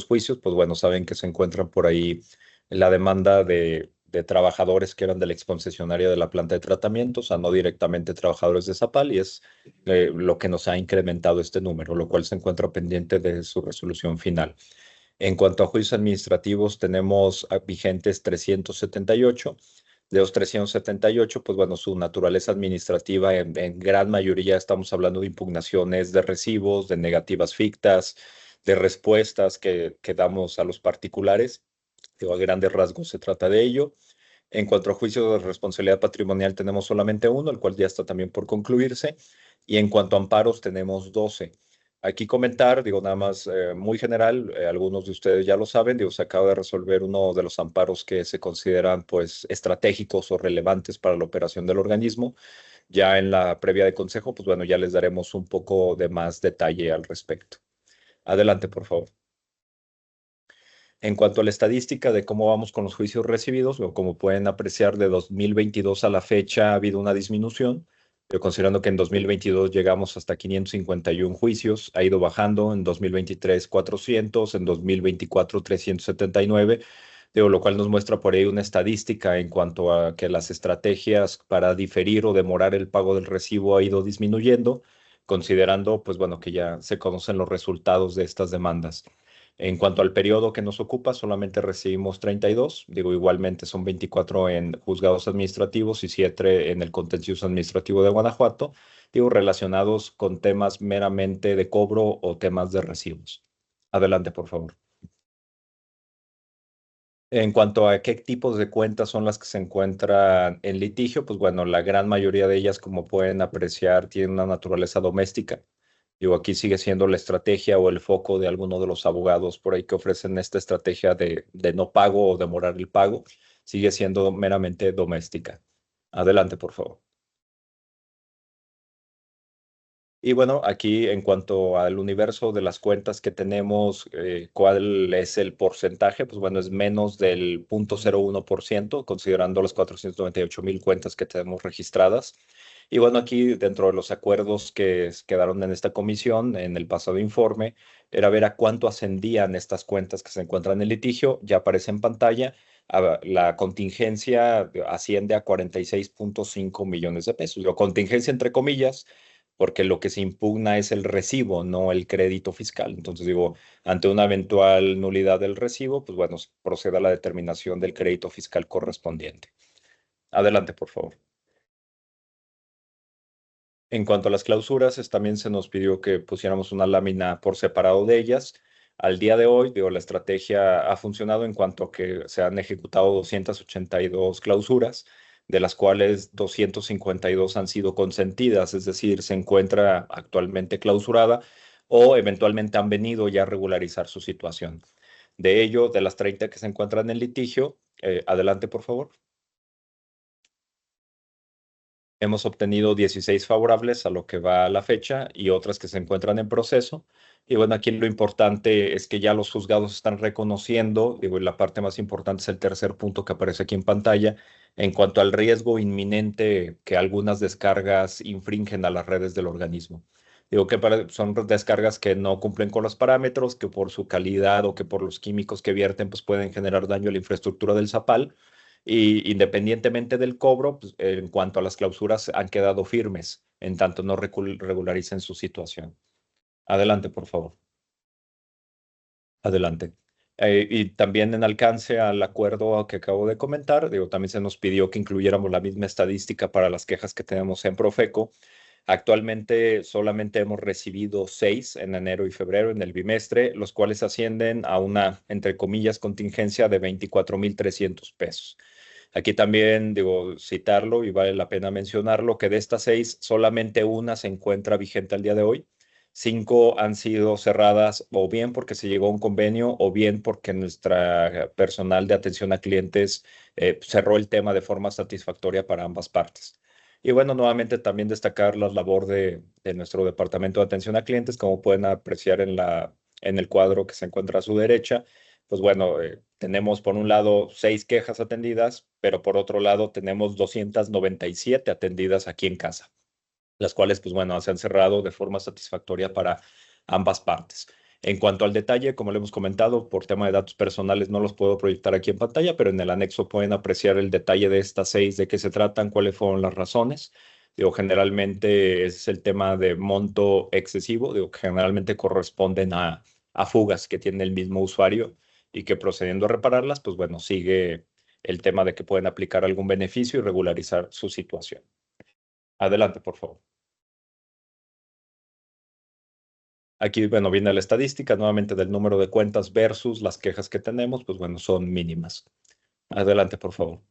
juicios, pues bueno, saben que se encuentran por ahí la demanda de trabajadores que eran de la exconcesionaria de la planta de tratamiento, o sea, no directamente trabajadores de Zapal, y es lo que nos ha incrementado este número, lo cual se encuentra pendiente de su resolución final. En cuanto a juicios administrativos, tenemos vigentes 378. De los 378, pues bueno, su naturaleza administrativa en gran mayoría estamos hablando de impugnaciones de recibos, de negativas fictas, de respuestas que damos a los particulares. Digo, a grandes rasgos se trata de ello. En cuanto a juicio de responsabilidad patrimonial, tenemos solamente uno, el cual ya está también por concluirse. Y en cuanto a amparos, tenemos 12. Aquí comentar, digo, nada más muy general, algunos de ustedes ya lo saben, digo, se acaba de resolver uno de los amparos que se consideran, pues, estratégicos o relevantes para la operación del organismo. Ya en la previa de consejo, pues, bueno, ya les daremos un poco de más detalle al respecto. Adelante, por favor. En cuanto a la estadística de cómo vamos con los juicios recibidos, como pueden apreciar, de 2022 a la fecha ha habido una disminución, pero considerando que en 2022 llegamos hasta 551 juicios, ha ido bajando, en 2023 400, en 2024 379, lo cual nos muestra por ahí una estadística en cuanto a que las estrategias para diferir o demorar el pago del recibo ha ido disminuyendo, considerando, pues bueno, que ya se conocen los resultados de estas demandas. En cuanto al periodo que nos ocupa, solamente recibimos 32. Digo, igualmente son 24 en juzgados administrativos y 7 en el contencioso administrativo de Guanajuato, digo, relacionados con temas meramente de cobro o temas de recibos. Adelante, por favor. En cuanto a qué tipos de cuentas son las que se encuentran en litigio, pues bueno, la gran mayoría de ellas, como pueden apreciar, tienen una naturaleza doméstica. Digo, aquí sigue siendo la estrategia o el foco de alguno de los abogados por ahí que ofrecen esta estrategia de no pago o demorar el pago. Sigue siendo meramente doméstica. Adelante, por favor. Y bueno, aquí en cuanto al universo de las cuentas que tenemos, ¿cuál es el porcentaje? Pues bueno, es menos del 0.01%, considerando las 498,000 cuentas que tenemos registradas. Y bueno, aquí dentro de los acuerdos que quedaron en esta comisión, en el pasado informe, era ver a cuánto ascendían estas cuentas que se encuentran en litigio. Ya aparece en pantalla. La contingencia asciende a 46.5 millones de pesos. O contingencia entre comillas, porque lo que se impugna es el recibo, no el crédito fiscal. Entonces, digo, ante una eventual nulidad del recibo, pues bueno, procede a la determinación del crédito fiscal correspondiente. Adelante, por favor. En cuanto a las clausuras, también se nos pidió que pusiéramos una lámina por separado de ellas. Al día de hoy, digo, la estrategia ha funcionado en cuanto a que se han ejecutado 282 clausuras, de las cuales 252 han sido consentidas, es decir, se encuentra actualmente clausurada o eventualmente han venido ya a regularizar su situación. De ello, de las 30 que se encuentran en litigio, adelante, por favor. Hemos obtenido 16 favorables a lo que va a la fecha y otras que se encuentran en proceso. Y bueno, aquí lo importante es que ya los juzgados están reconociendo, digo, y la parte más importante es el tercer punto que aparece aquí en pantalla, en cuanto al riesgo inminente que algunas descargas infringen a las redes del organismo. Digo que son descargas que no cumplen con los parámetros, que por su calidad o que por los químicos que vierten, pues pueden generar daño a la infraestructura del Zapal. Y independientemente del cobro, pues, en cuanto a las clausuras, han quedado firmes, en tanto no regularicen su situación. Adelante, por favor. Adelante. Y también en alcance al acuerdo que acabo de comentar, digo, también se nos pidió que incluyéramos la misma estadística para las quejas que tenemos en Profeco. Actualmente solamente hemos recibido 6 en enero y febrero en el bimestre, los cuales ascienden a una, entre comillas, contingencia de 24,300 pesos. Aquí también, digo, citarlo y vale la pena mencionarlo, que de estas 6, solamente una se encuentra vigente al día de hoy. 5 han sido cerradas o bien porque se llegó a un convenio o bien porque nuestra personal de atención a clientes cerró el tema de forma satisfactoria para ambas partes. Y bueno, nuevamente también destacar la labor de nuestro departamento de atención a clientes, como pueden apreciar en el cuadro que se encuentra a su derecha. Pues bueno, tenemos por un lado 6 quejas atendidas, pero por otro lado tenemos 297 atendidas aquí en casa, las cuales, pues bueno, se han cerrado de forma satisfactoria para ambas partes. En cuanto al detalle, como le hemos comentado, por tema de datos personales no los puedo proyectar aquí en pantalla, pero en el anexo pueden apreciar el detalle de estas 6, de qué se tratan, cuáles fueron las razones. Digo, generalmente es el tema de monto excesivo, digo, que generalmente corresponden a fugas que tiene el mismo usuario y que procediendo a repararlas, pues bueno, sigue el tema de que pueden aplicar algún beneficio y regularizar su situación. Adelante, por favor. Aquí, bueno, viene la estadística nuevamente del número de cuentas versus las quejas que tenemos, pues bueno, son mínimas. Adelante, por favor.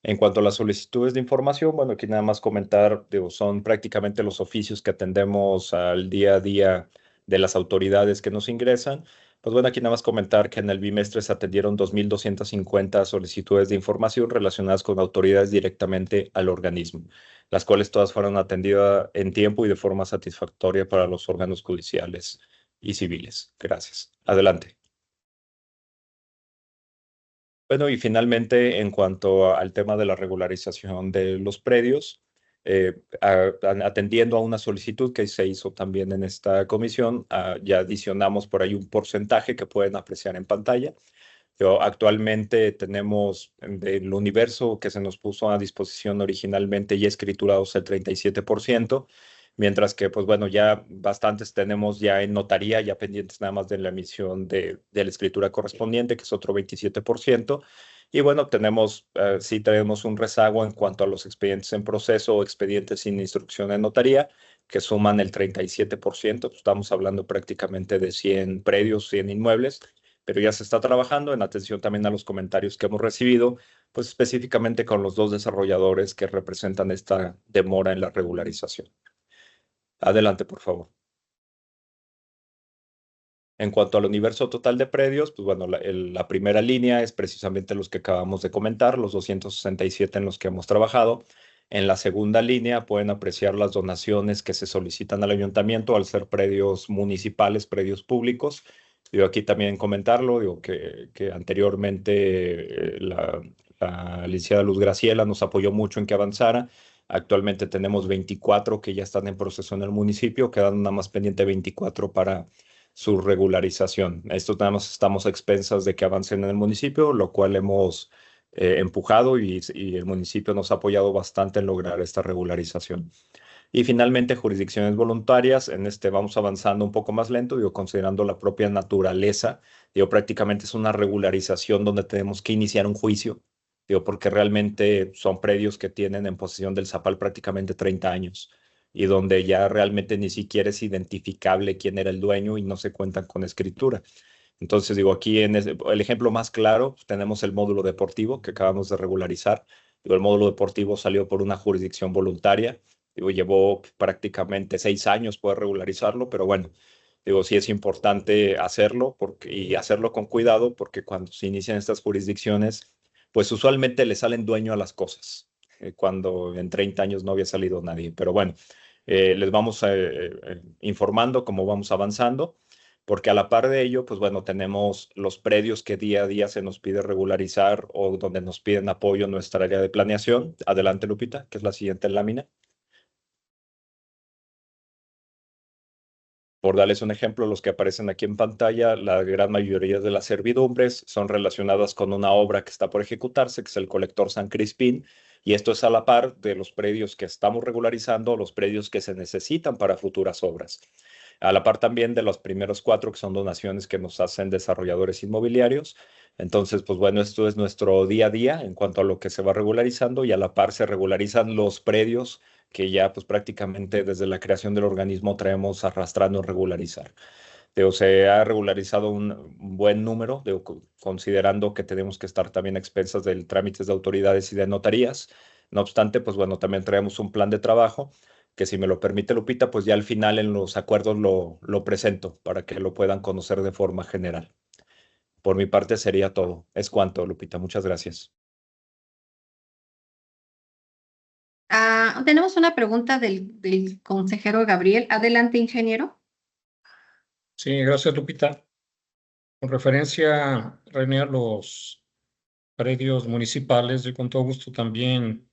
En cuanto a las solicitudes de información, bueno, aquí nada más comentar, digo, son prácticamente los oficios que atendemos al día a día de las autoridades que nos ingresan. Pues bueno, aquí nada más comentar que en el bimestre se atendieron 2.250 solicitudes de información relacionadas con autoridades directamente al organismo, las cuales todas fueron atendidas en tiempo y de forma satisfactoria para los órganos judiciales y civiles. Gracias. Adelante. Bueno, y finalmente, en cuanto al tema de la regularización de los predios, atendiendo a una solicitud que se hizo también en esta comisión, ya adicionamos por ahí un porcentaje que pueden apreciar en pantalla. Actualmente tenemos del universo que se nos puso a disposición originalmente ya escriturados el 37%, mientras que, pues bueno, ya bastantes tenemos ya en notaría, ya pendientes nada más de la emisión de la escritura correspondiente, que es otro 27%. Y bueno, sí tenemos un rezago en cuanto a los expedientes en proceso o expedientes sin instrucción en notaría, que suman el 37%. Estamos hablando prácticamente de 100 predios, 100 inmuebles, pero ya se está trabajando en atención también a los comentarios que hemos recibido, pues específicamente con los 2 desarrolladores que representan esta demora en la regularización. Adelante, por favor. En cuanto al universo total de predios, pues bueno, la primera línea es precisamente los que acabamos de comentar, los 267 en los que hemos trabajado. En la segunda línea pueden apreciar las donaciones que se solicitan al ayuntamiento al ser predios municipales, predios públicos. Digo, aquí también comentarlo, digo que anteriormente la licenciada Luz Graciela nos apoyó mucho en que avanzara. Actualmente tenemos 24 que ya están en proceso en el municipio, quedan nada más pendiente 24 para su regularización. Esto nada más estamos a expensas de que avancen en el municipio, lo cual hemos empujado y el municipio nos ha apoyado bastante en lograr esta regularización. Y finalmente, jurisdicciones voluntarias, en este vamos avanzando un poco más lento, digo, considerando la propia naturaleza, digo, prácticamente es una regularización donde tenemos que iniciar un juicio, digo, porque realmente son predios que tienen en posesión del ZAPAL prácticamente 30 años y donde ya realmente ni siquiera es identificable quién era el dueño y no se cuentan con escritura. Entonces, digo, aquí en el ejemplo más claro, pues, tenemos el módulo deportivo que acabamos de regularizar. Digo, el módulo deportivo salió por una jurisdicción voluntaria. Digo, llevó prácticamente 6 años poder regularizarlo, pero bueno, digo, sí es importante hacerlo y hacerlo con cuidado, porque cuando se inician estas jurisdicciones, pues usualmente le salen dueño a las cosas, cuando en 30 años no había salido nadie. Pero bueno, les vamos informando cómo vamos avanzando, porque a la par de ello, pues bueno, tenemos los predios que día a día se nos pide regularizar o donde nos piden apoyo en nuestra área de planeación. Adelante, Lupita, que es la siguiente lámina. Por darles un ejemplo, los que aparecen aquí en pantalla, la gran mayoría de las servidumbres son relacionadas con una obra que está por ejecutarse, que es el colector San Crispín, y esto es a la par de los predios que estamos regularizando, los predios que se necesitan para futuras obras. A la par también de los primeros 4, que son donaciones que nos hacen desarrolladores inmobiliarios. Entonces, pues bueno, esto es nuestro día a día en cuanto a lo que se va regularizando, y a la par se regularizan los predios que ya pues prácticamente desde la creación del organismo traemos arrastrando regularizar. Se ha regularizado un buen número, considerando que tenemos que estar también a expensas del trámites de autoridades y de notarías. No obstante, pues bueno, también traemos un plan de trabajo que, si me lo permite, Lupita, pues ya al final en los acuerdos lo presento para que lo puedan conocer de forma general. Por mi parte sería todo. Es cuanto, Lupita. Muchas gracias. Tenemos una pregunta del consejero Gabriel. Adelante, ingeniero. Sí, gracias, Lupita. Con referencia, René, a los predios municipales, yo con todo gusto también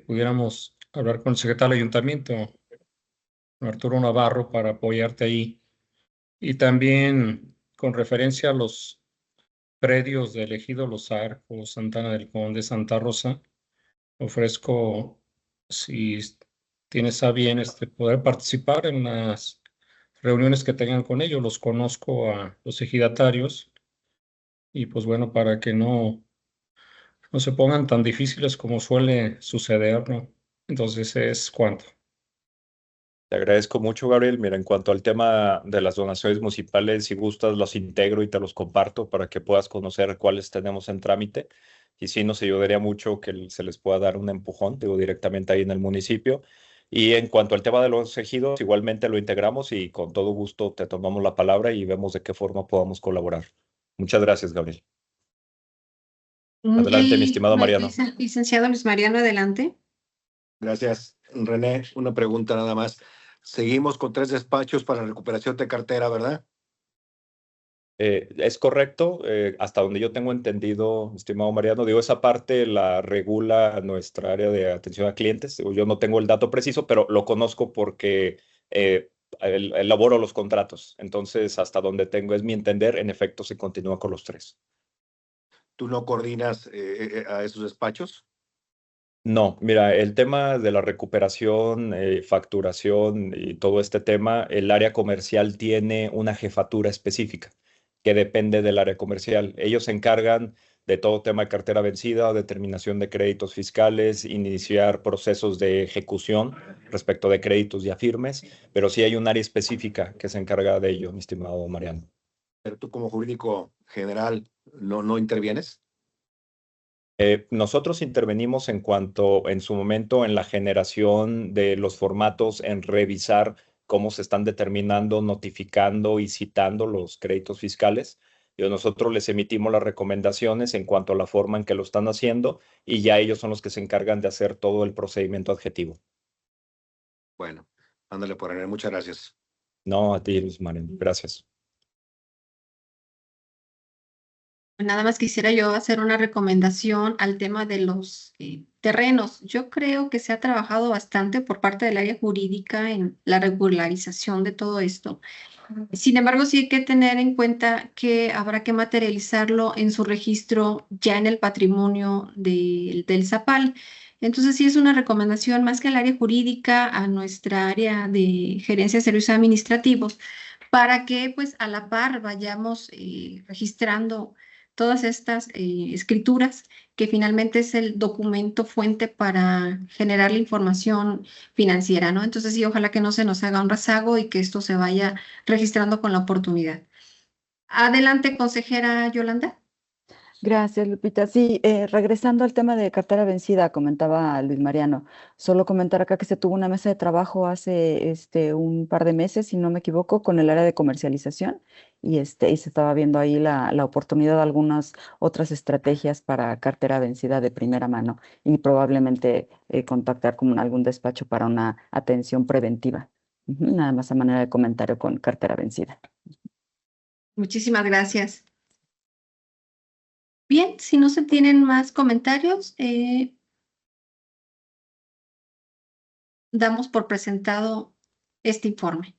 pudiéramos hablar con el secretario del ayuntamiento Arturo Navarro para apoyarte ahí. Y también con referencia a los predios de Ejido Los Arcos, Santana del Conde, Santa Rosa, ofrezco, si tienes a bien poder participar en las reuniones que tengan con ellos. Los conozco a los ejidatarios y pues bueno, para que no se pongan tan difíciles como suele suceder, ¿no? Entonces es cuanto. Te agradezco mucho, Gabriel. Mira, en cuanto al tema de las donaciones municipales, si gustas, los integro y te los comparto para que puedas conocer cuáles tenemos en trámite. Y sí, nos ayudaría mucho que se les pueda dar un empujón, digo, directamente ahí en el municipio. Y en cuanto al tema de los ejidos, igualmente lo integramos y con todo gusto te tomamos la palabra y vemos de qué forma podamos colaborar. Muchas gracias, Gabriel. Adelante, mi estimado Mariano. Licenciado Luis Mariano, adelante. Gracias, René. Una pregunta nada más. Seguimos con 3 despachos para recuperación de cartera, ¿verdad? Es correcto, hasta donde yo tengo entendido, estimado Mariano, digo, esa parte la regula nuestra área de atención a clientes. Digo, yo no tengo el dato preciso, pero lo conozco porque elaboro los contratos. Entonces, hasta donde tengo es mi entender, en efecto, se continúa con los 3. ¿Tú no coordinas a esos despachos? No, mira, el tema de la recuperación, facturación y todo este tema, el área comercial tiene una jefatura específica que depende del área comercial. Ellos se encargan de todo tema de cartera vencida, determinación de créditos fiscales, iniciar procesos de ejecución respecto de créditos ya firmes, pero sí hay un área específica que se encarga de ello, mi estimado Mariano. Pero tú como jurídico general, ¿no intervienes? Nosotros intervenimos en cuanto, en su momento, en la generación de los formatos, en revisar cómo se están determinando, notificando y citando los créditos fiscales. Y nosotros les emitimos las recomendaciones en cuanto a la forma en que lo están haciendo y ya ellos son los que se encargan de hacer todo el procedimiento adjetivo. Bueno, ándale por ahí. Muchas gracias. No, a ti, Luis Mariano. Gracias. Nada más quisiera yo hacer una recomendación al tema de los terrenos. Yo creo que se ha trabajado bastante por parte del área jurídica en la regularización de todo esto. Sin embargo, sí hay que tener en cuenta que habrá que materializarlo en su registro ya en el patrimonio del ZAPAL. Entonces, sí es una recomendación más que al área jurídica, a nuestra área de gerencia de servicios administrativos, para que pues a la par vayamos registrando todas estas escrituras, que finalmente es el documento fuente para generar la información financiera, ¿no? Entonces, sí, ojalá que no se nos haga un rezago y que esto se vaya registrando con la oportunidad. Adelante, consejera Yolanda. Gracias, Lupita. Sí, regresando al tema de cartera vencida, comentaba Luis Mariano, solo comentar acá que se tuvo una mesa de trabajo hace un par de meses, si no me equivoco, con el área de comercialización y se estaba viendo ahí la oportunidad de algunas otras estrategias para cartera vencida de primera mano y probablemente contactar con algún despacho para una atención preventiva. Nada más a manera de comentario con cartera vencida. Muchísimas gracias. Bien, si no se tienen más comentarios, damos por presentado este informe.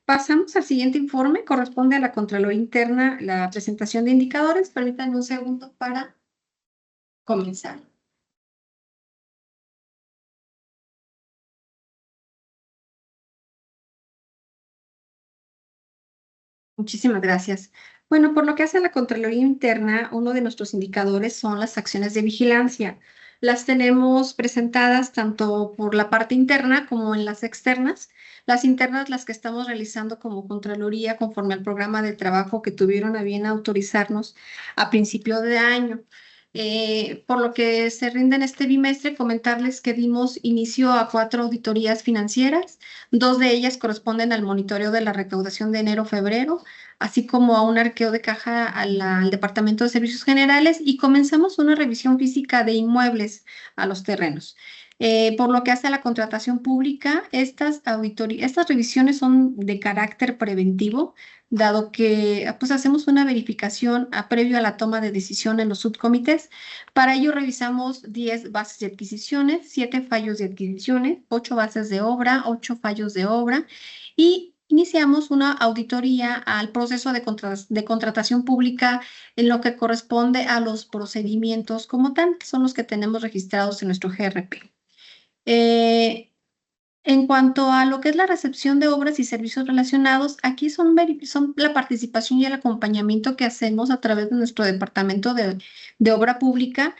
Pasamos al siguiente informe, corresponde a la Contraloría Interna, la presentación de indicadores. Permítanme un segundo para comenzar. Muchísimas gracias. Bueno, por lo que hace a la Contraloría Interna, uno de nuestros indicadores son las acciones de vigilancia. Las tenemos presentadas tanto por la parte interna como en las externas. Las internas, las que estamos realizando como Contraloría conforme al programa de trabajo que tuvieron a bien autorizarnos a principio de año. Por lo que se rinde en este bimestre, comentarles que dimos inicio a 4 auditorías financieras. 2 de ellas corresponden al monitoreo de la recaudación de enero-febrero, así como a un arqueo de caja al Departamento de Servicios Generales, y comenzamos una revisión física de inmuebles a los terrenos. Por lo que hace a la contratación pública, estas revisiones son de carácter preventivo, dado que pues, hacemos una verificación previo a la toma de decisión en los subcomités. Para ello revisamos 10 bases de adquisiciones, 7 fallos de adquisiciones, 8 bases de obra, 8 fallos de obra y iniciamos una auditoría al proceso de contratación pública en lo que corresponde a los procedimientos como tal, que son los que tenemos registrados en nuestro GRP. En cuanto a lo que es la recepción de obras y servicios relacionados, aquí son la participación y el acompañamiento que hacemos a través de nuestro departamento de obra pública,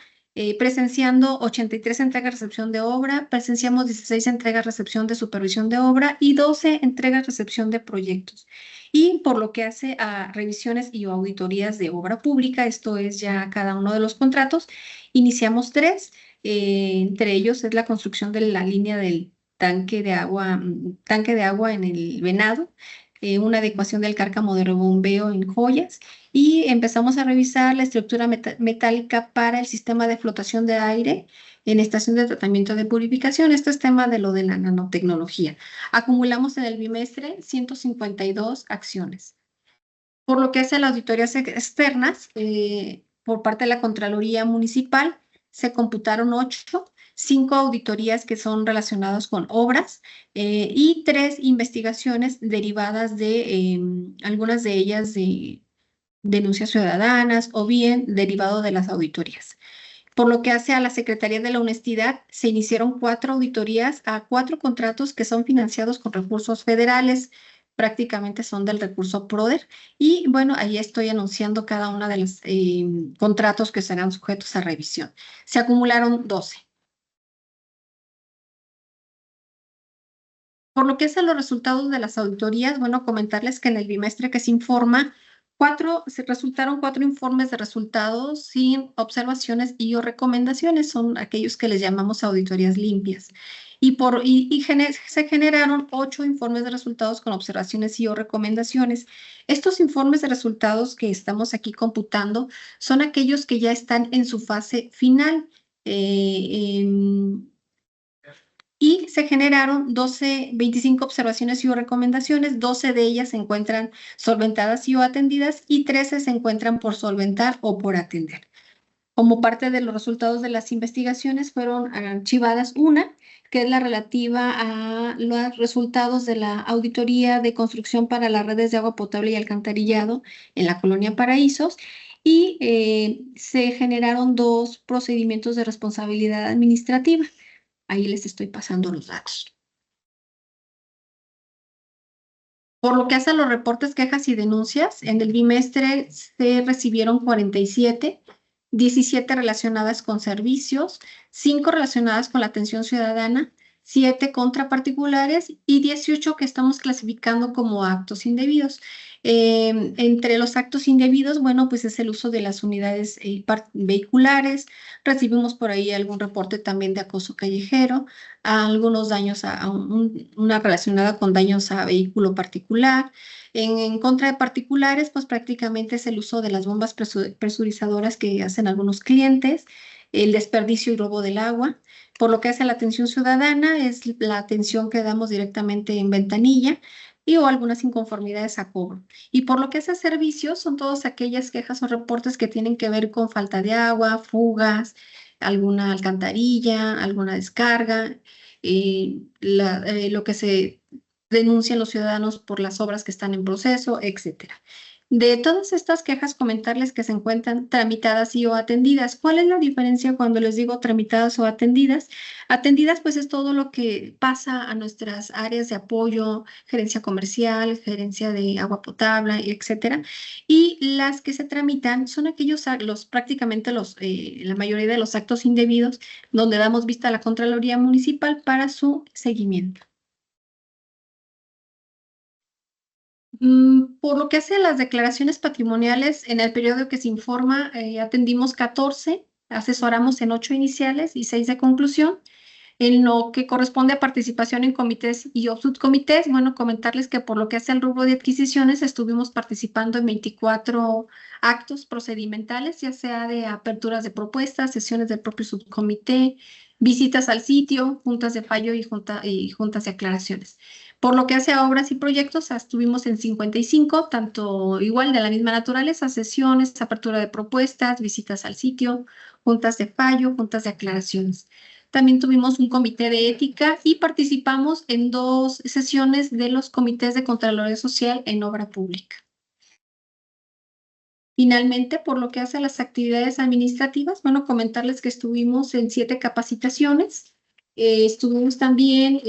presenciando 83 entregas de recepción de obra, presenciamos 16 entregas de recepción de supervisión de obra y 12 entregas de recepción de proyectos. Y por lo que hace a revisiones y auditorías de obra pública, esto es ya cada uno de los contratos, iniciamos 3. Entre ellos es la construcción de la línea del tanque de agua en el Venado, una adecuación del cárcamo de rebombeo en Joyas y empezamos a revisar la estructura metálica para el sistema de flotación de aire en estación de tratamiento de purificación. Esto es tema de lo de la nanotecnología. Acumulamos en el bimestre 152 acciones. Por lo que hace a las auditorías externas, por parte de la Contraloría Municipal, se computaron 8, 5 auditorías que son relacionadas con obras y 3 investigaciones derivadas de algunas de ellas de denuncias ciudadanas o bien derivado de las auditorías. Por lo que hace a la Secretaría de la Honestidad, se iniciaron 4 auditorías a 4 contratos que son financiados con recursos federales, prácticamente son del recurso PRODER. Y bueno, ahí estoy anunciando cada una de los contratos que serán sujetos a revisión. Se acumularon 12. Por lo que es a los resultados de las auditorías, bueno, comentarles que en el bimestre que se informa, resultaron 4 informes de resultados sin observaciones y o recomendaciones, son aquellos que les llamamos auditorías limpias. Se generaron 8 informes de resultados con observaciones y o recomendaciones. Estos informes de resultados que estamos aquí computando son aquellos que ya están en su fase final. Y se generaron 25 observaciones y o recomendaciones, 12 de ellas se encuentran solventadas y o atendidas y 13 se encuentran por solventar o por atender. Como parte de los resultados de las investigaciones fueron archivadas una, que es la relativa a los resultados de la auditoría de construcción para las redes de agua potable y alcantarillado en la colonia Paraísos, y se generaron 2 procedimientos de responsabilidad administrativa. Ahí les estoy pasando los datos. Por lo que hace a los reportes, quejas y denuncias, en el bimestre se recibieron 47, 17 relacionadas con servicios, 5 relacionadas con la atención ciudadana, 7 contra particulares y 18 que estamos clasificando como actos indebidos. Entre los actos indebidos, bueno, pues es el uso de las unidades vehiculares. Recibimos por ahí algún reporte también de acoso callejero, algunos daños una relacionada con daños a vehículo particular. En contra de particulares, pues prácticamente es el uso de las bombas presurizadoras que hacen algunos clientes, el desperdicio y robo del agua. Por lo que hace a la atención ciudadana, es la atención que damos directamente en ventanilla y o algunas inconformidades a cobro. Y por lo que hace a servicios, son todas aquellas quejas o reportes que tienen que ver con falta de agua, fugas, alguna alcantarilla, alguna descarga, lo que se denuncian los ciudadanos por las obras que están en proceso, etcétera. De todas estas quejas, comentarles que se encuentran tramitadas y o atendidas. ¿Cuál es la diferencia cuando les digo tramitadas o atendidas? Atendidas, pues es todo lo que pasa a nuestras áreas de apoyo, gerencia comercial, gerencia de agua potable, etcétera. Y las que se tramitan son aquellos prácticamente la mayoría de los actos indebidos, donde damos vista a la Contraloría Municipal para su seguimiento. Por lo que hace a las declaraciones patrimoniales, en el periodo que se informa, atendimos 14, asesoramos en 8 iniciales y 6 de conclusión. En lo que corresponde a participación en comités y o subcomités, bueno, comentarles que por lo que hace al rubro de adquisiciones, estuvimos participando en 24 actos procedimentales, ya sea de aperturas de propuestas, sesiones del propio subcomité, visitas al sitio, juntas de fallo y juntas de aclaraciones. Por lo que hace a obras y proyectos, estuvimos en 55, tanto igual de la misma naturaleza, sesiones, apertura de propuestas, visitas al sitio, juntas de fallo, juntas de aclaraciones. También tuvimos un comité de ética y participamos en 2 sesiones de los comités de Contraloría Social en obra pública. Finalmente, por lo que hace a las actividades administrativas, bueno, comentarles que estuvimos en 7 capacitaciones. Estuvimos también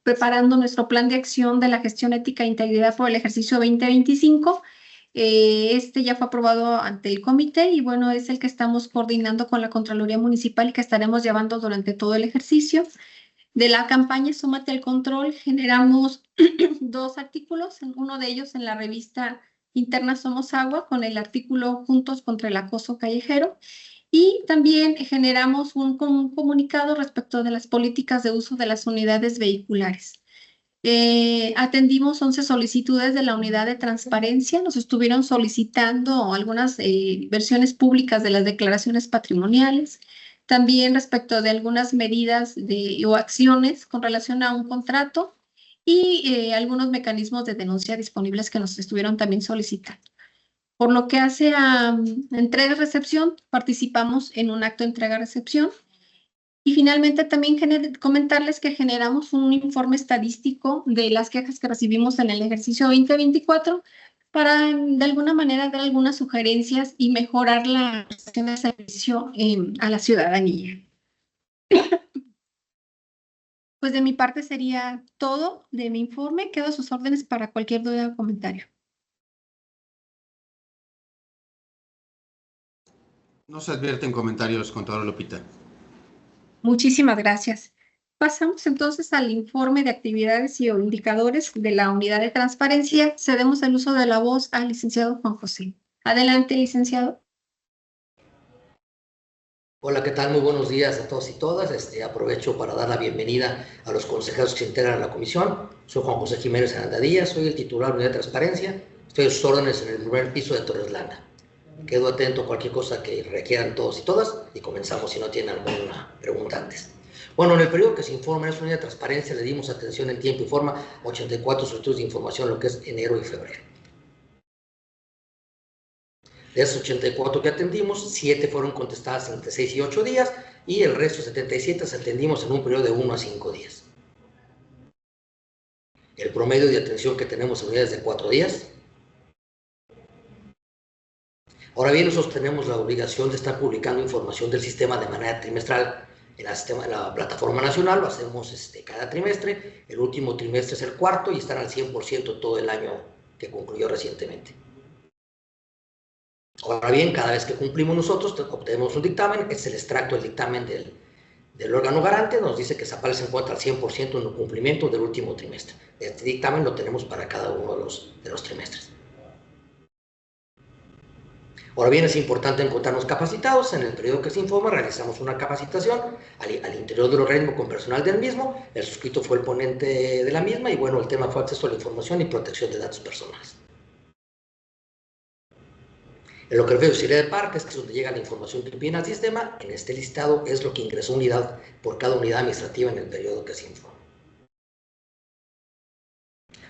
preparando nuestro plan de acción de la gestión ética e integridad por el ejercicio 2025. Este ya fue aprobado ante el comité y bueno, es el que estamos coordinando con la Contraloría Municipal y que estaremos llevando durante todo el ejercicio. De la campaña Súmate al Control generamos 2 artículos, uno de ellos en la revista interna Somos Agua, con el artículo Juntos contra el Acoso Callejero, y también generamos un comunicado respecto de las políticas de uso de las unidades vehiculares. Atendimos 11 solicitudes de la unidad de transparencia, nos estuvieron solicitando algunas versiones públicas de las declaraciones patrimoniales, también respecto de algunas medidas o acciones con relación a un contrato, y algunos mecanismos de denuncia disponibles que nos estuvieron también solicitando. Por lo que hace a entrega-recepción, participamos en un acto de entrega-recepción. Y finalmente también comentarles que generamos un informe estadístico de las quejas que recibimos en el ejercicio 2024 para de alguna manera dar algunas sugerencias y mejorar la prestación de servicio a la ciudadanía. Pues de mi parte sería todo de mi informe. Quedo a sus órdenes para cualquier duda o comentario. No se advierten comentarios, contadora Lupita. Muchísimas gracias. Pasamos entonces al informe de actividades y indicadores de la unidad de transparencia. Cedemos el uso de la voz al licenciado Juan José. Adelante, licenciado. Hola, ¿qué tal? Muy buenos días a todos y todas. Aprovecho para dar la bienvenida a los consejeros que se integran a la comisión. Soy Juan José Jiménez Arandadilla, soy el titular de la unidad de transparencia. Estoy a sus órdenes en el primer piso de Torres Landa. Quedo atento a cualquier cosa que requieran todos y todas y comenzamos si no tienen alguna pregunta antes. Bueno, en el periodo que se informa en esta unidad de transparencia le dimos atención en tiempo y forma a 84 solicitudes de información, lo que es enero y febrero. De esos 84 que atendimos, 7 fueron contestadas entre 6 y 8 días y el resto, 77, se atendimos en un periodo de 1 a 5 días. El promedio de atención que tenemos en unidades de 4 días. Ahora bien, nosotros tenemos la obligación de estar publicando información del sistema de manera trimestral en la plataforma nacional. Lo hacemos cada trimestre. El último trimestre es el cuarto y están al 100% todo el año que concluyó recientemente. Ahora bien, cada vez que cumplimos nosotros, obtenemos un dictamen. Es el extracto del dictamen del órgano garante. Nos dice que Zapal se encuentra al 100% en el cumplimiento del último trimestre. Este dictamen lo tenemos para cada uno de los trimestres. Ahora bien, es importante encontrarnos capacitados. En el periodo que se informa, realizamos una capacitación al interior del organismo con personal del mismo. El suscrito fue el ponente de la misma y bueno, el tema fue acceso a la información y protección de datos personales. En lo que refiere a auxiliar de parques, que es donde llega la información que viene al sistema, en este listado es lo que ingresó unidad por cada unidad administrativa en el periodo que se informa.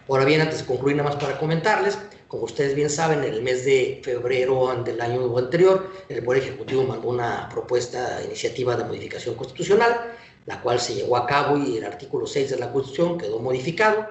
Ahora bien, antes de concluir, nada más para comentarles, como ustedes bien saben, en el mes de febrero del año anterior, el Poder Ejecutivo mandó una propuesta de iniciativa de modificación constitucional, la cual se llevó a cabo y el artículo 6 de la Constitución quedó modificado.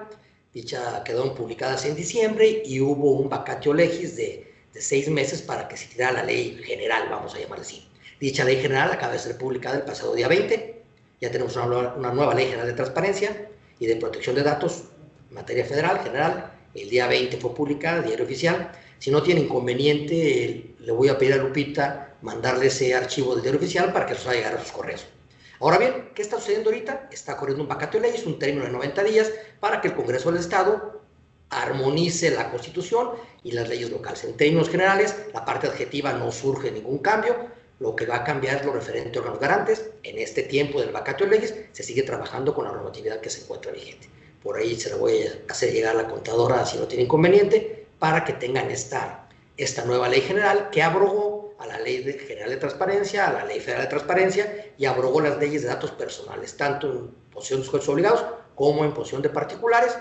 Dicha quedó publicada en diciembre y hubo un vacatio legis de 6 meses para que se tirara la ley general, vamos a llamarla así. Dicha ley general acaba de ser publicada el pasado día 20. Ya tenemos una nueva ley general de transparencia y de protección de datos en materia federal general. El día 20 fue publicada, diario oficial. Si no tiene inconveniente, le voy a pedir a Lupita mandarle ese archivo del diario oficial para que los haga llegar a sus correos. Ahora bien, ¿qué está sucediendo ahorita? Está corriendo un vacatio de ley, es un término de 90 días para que el Congreso del Estado armonice la Constitución y las leyes locales. En términos generales, la parte adjetiva no surge ningún cambio. Lo que va a cambiar es lo referente a órganos garantes. En este tiempo del vacatio de leyes se sigue trabajando con la normatividad que se encuentra vigente. Por ahí se la voy a hacer llegar a la contadora si no tiene inconveniente, para que tengan esta nueva ley general que abrogó a la Ley General de Transparencia, a la Ley Federal de Transparencia, y abrogó las leyes de datos personales, tanto en posesión de sujetos obligados como en posesión de particulares.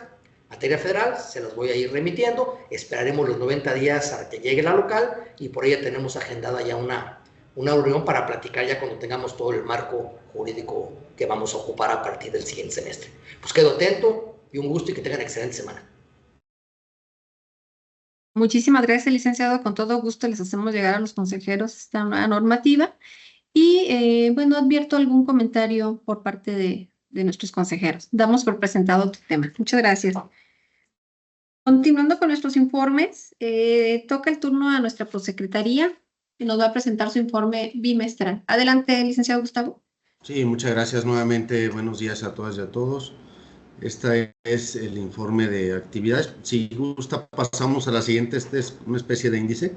Materia federal, se las voy a ir remitiendo, esperaremos los 90 días a que llegue la local, y por ella tenemos agendada ya una reunión para platicar ya cuando tengamos todo el marco jurídico que vamos a ocupar a partir del siguiente semestre. Pues quedo atento y un gusto y que tengan excelente semana. Muchísimas gracias, licenciado. Con todo gusto les hacemos llegar a los consejeros esta nueva normativa. Y bueno, advierto algún comentario por parte de nuestros consejeros. Damos por presentado tu tema. Muchas gracias. Continuando con nuestros informes, toca el turno a nuestra prosecretaría, que nos va a presentar su informe bimestral. Adelante, licenciado Gustavo. Sí, muchas gracias nuevamente. Buenos días a todas y a todos. Este es el informe de actividades. Si gusta, pasamos a la siguiente. Este es una especie de índice.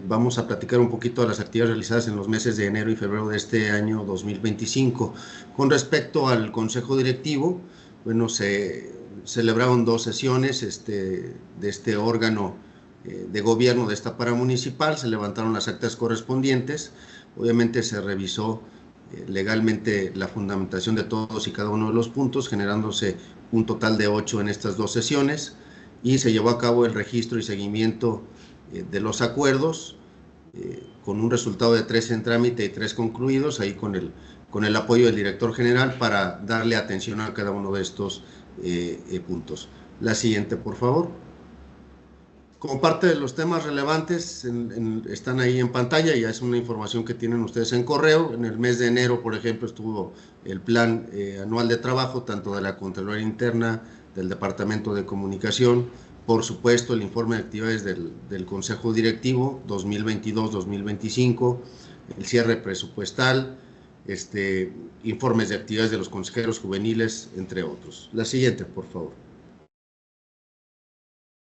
Vamos a platicar un poquito de las actividades realizadas en los meses de enero y febrero de este año 2025. Con respecto al Consejo Directivo, bueno, se celebraron 2 sesiones de este órgano de gobierno de esta paramunicipal. Se levantaron las actas correspondientes. Obviamente se revisó legalmente la fundamentación de todos y cada uno de los puntos, generándose un total de 8 en estas 2 sesiones, y se llevó a cabo el registro y seguimiento de los acuerdos, con un resultado de 3 en trámite y 3 concluidos, ahí con el apoyo del director general para darle atención a cada uno de estos puntos. La siguiente, por favor. Como parte de los temas relevantes, están ahí en pantalla, ya es una información que tienen ustedes en correo. En el mes de enero, por ejemplo, estuvo el plan anual de trabajo, tanto de la Contraloría Interna, del Departamento de Comunicación, por supuesto el informe de actividades del Consejo Directivo 2022-2025, el cierre presupuestal, informes de actividades de los consejeros juveniles, entre otros. La siguiente, por favor.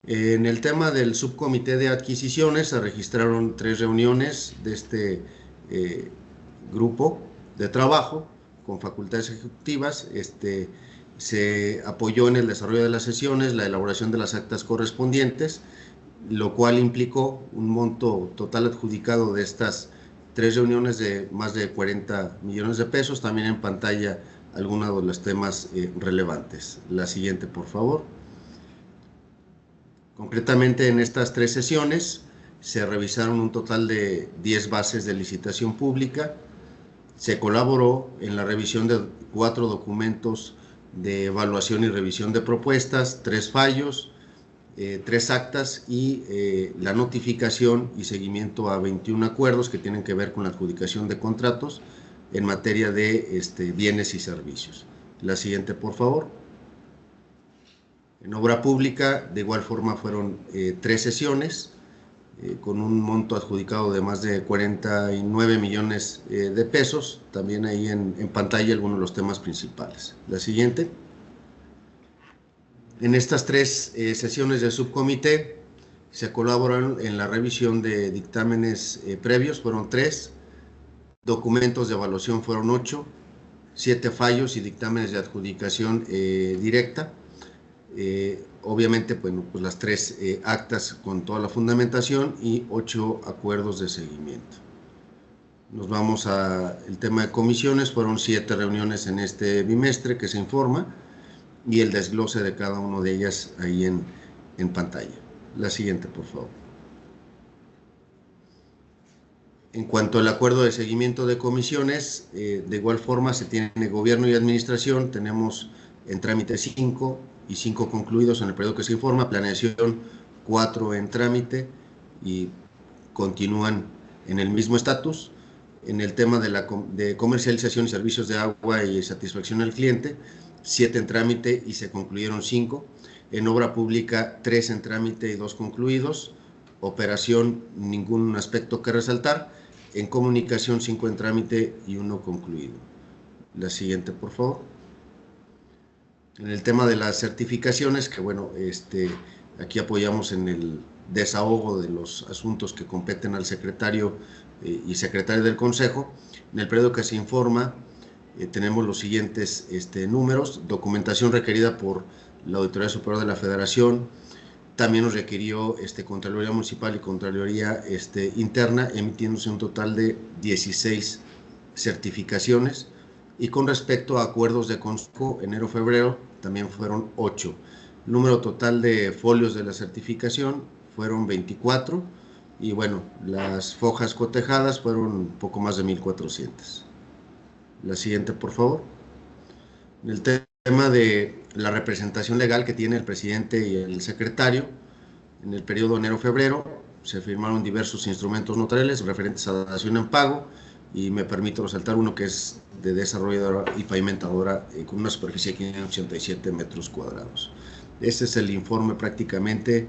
En el tema del subcomité de adquisiciones se registraron 3 reuniones de este grupo de trabajo con facultades ejecutivas. Se apoyó en el desarrollo de las sesiones, la elaboración de las actas correspondientes, lo cual implicó un monto total adjudicado de estas 3 reuniones de más de 40 millones de pesos. También en pantalla algunos de los temas relevantes. La siguiente, por favor. Concretamente, en estas 3 sesiones se revisaron un total de 10 bases de licitación pública. Se colaboró en la revisión de 4 documentos de evaluación y revisión de propuestas, 3 fallos, 3 actas y la notificación y seguimiento a 21 acuerdos que tienen que ver con la adjudicación de contratos en materia de bienes y servicios. La siguiente, por favor. En obra pública, de igual forma, fueron 3 sesiones con un monto adjudicado de más de 49 millones de pesos. También ahí en pantalla algunos de los temas principales. La siguiente. En estas 3 sesiones de subcomité se colaboraron en la revisión de dictámenes previos, fueron 3, documentos de evaluación fueron 8, 7 fallos y dictámenes de adjudicación directa. Obviamente, bueno, pues las 3 actas con toda la fundamentación y 8 acuerdos de seguimiento. Nos vamos al tema de comisiones. Fueron 7 reuniones en este bimestre que se informa, y el desglose de cada una de ellas ahí en pantalla. La siguiente, por favor. En cuanto al acuerdo de seguimiento de comisiones, de igual forma se tiene gobierno y administración. Tenemos en trámite 5 y 5 concluidos en el periodo que se informa, planeación 4 en trámite y continúan en el mismo estatus. En el tema de comercialización y servicios de agua y satisfacción al cliente, 7 en trámite y se concluyeron 5. En obra pública, 3 en trámite y 2 concluidos. Operación, ningún aspecto que resaltar. En comunicación, 5 en trámite y 1 concluido. La siguiente, por favor. En el tema de las certificaciones, que bueno, aquí apoyamos en el desahogo de los asuntos que competen al secretario y secretaria del Consejo. En el periodo que se informa, tenemos los siguientes números: documentación requerida por la Auditoría Superior de la Federación, también nos requirió Contraloría Municipal y Contraloría Interna, emitiéndose un total de 16 certificaciones. Y con respecto a acuerdos de consejo, enero-febrero, también fueron 8. El número total de folios de la certificación fueron 24. Y bueno, las fojas cotejadas fueron un poco más de 1,400. La siguiente, por favor. El tema de la representación legal que tiene el presidente y el secretario, en el periodo enero-febrero se firmaron diversos instrumentos notariales referentes a dación en pago, y me permito resaltar uno que es de desarrolladora y pavimentadora con una superficie de 587 metros cuadrados. Este es el informe prácticamente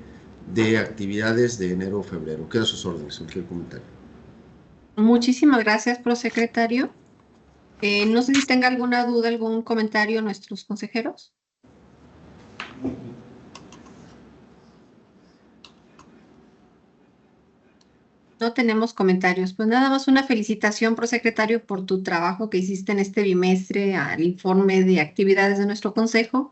de actividades de enero-febrero. Queda a sus órdenes, cualquier comentario. Muchísimas gracias, prosecretario. No sé si tenga alguna duda, algún comentario nuestros consejeros. No tenemos comentarios. Pues nada más una felicitación, prosecretario, por tu trabajo que hiciste en este bimestre al informe de actividades de nuestro consejo.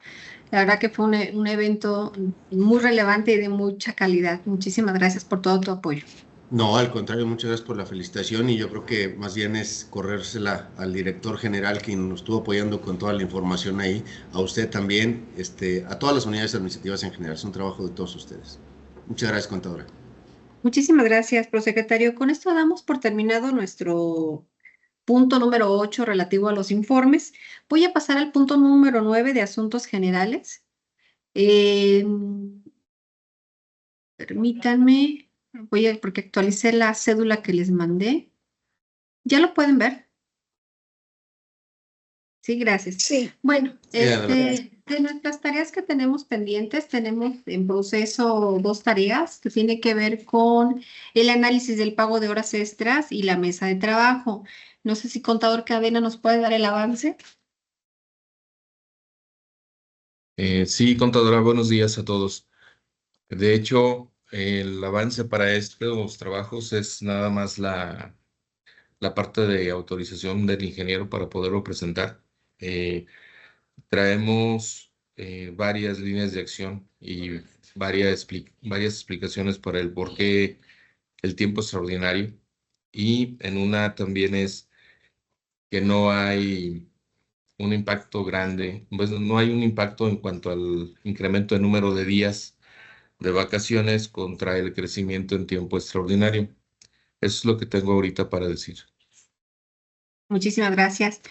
La verdad que fue un evento muy relevante y de mucha calidad. Muchísimas gracias por todo tu apoyo. No, al contrario, muchas gracias por la felicitación, y yo creo que más bien es corrérsela al director general, quien nos estuvo apoyando con toda la información ahí, a usted también, a todas las unidades administrativas en general. Es un trabajo de todos ustedes. Muchas gracias, contadora. Muchísimas gracias, prosecretario. Con esto damos por terminado nuestro punto número 8 relativo a los informes. Voy a pasar al punto número 9 de asuntos generales. Permítanme, porque actualicé la cédula que les mandé. ¿Ya lo pueden ver? Sí, gracias. Sí. Bueno, de nuestras tareas que tenemos pendientes, tenemos en proceso 2 tareas que tienen que ver con el análisis del pago de horas extras y la mesa de trabajo. No sé si contador Cadena nos puede dar el avance. Sí, contadora, buenos días a todos. De hecho, el avance para estos trabajos es nada más la parte de autorización del ingeniero para poderlo presentar. Traemos varias líneas de acción y varias explicaciones para el por qué el tiempo extraordinario. Y en una también es que no hay un impacto grande, pues no hay un impacto en cuanto al incremento de número de días de vacaciones contra el crecimiento en tiempo extraordinario. Eso es lo que tengo ahorita para decir. Muchísimas gracias.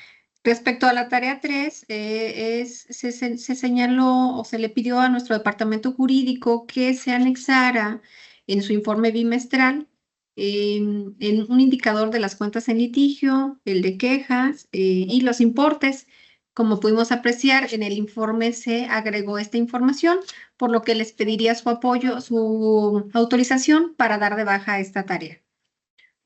Respecto a la tarea 3, se señaló o se le pidió a nuestro departamento jurídico que se anexara en su informe bimestral en un indicador de las cuentas en litigio, el de quejas y los importes. Como pudimos apreciar, en el informe se agregó esta información, por lo que les pediría su apoyo, su autorización para dar de baja esta tarea.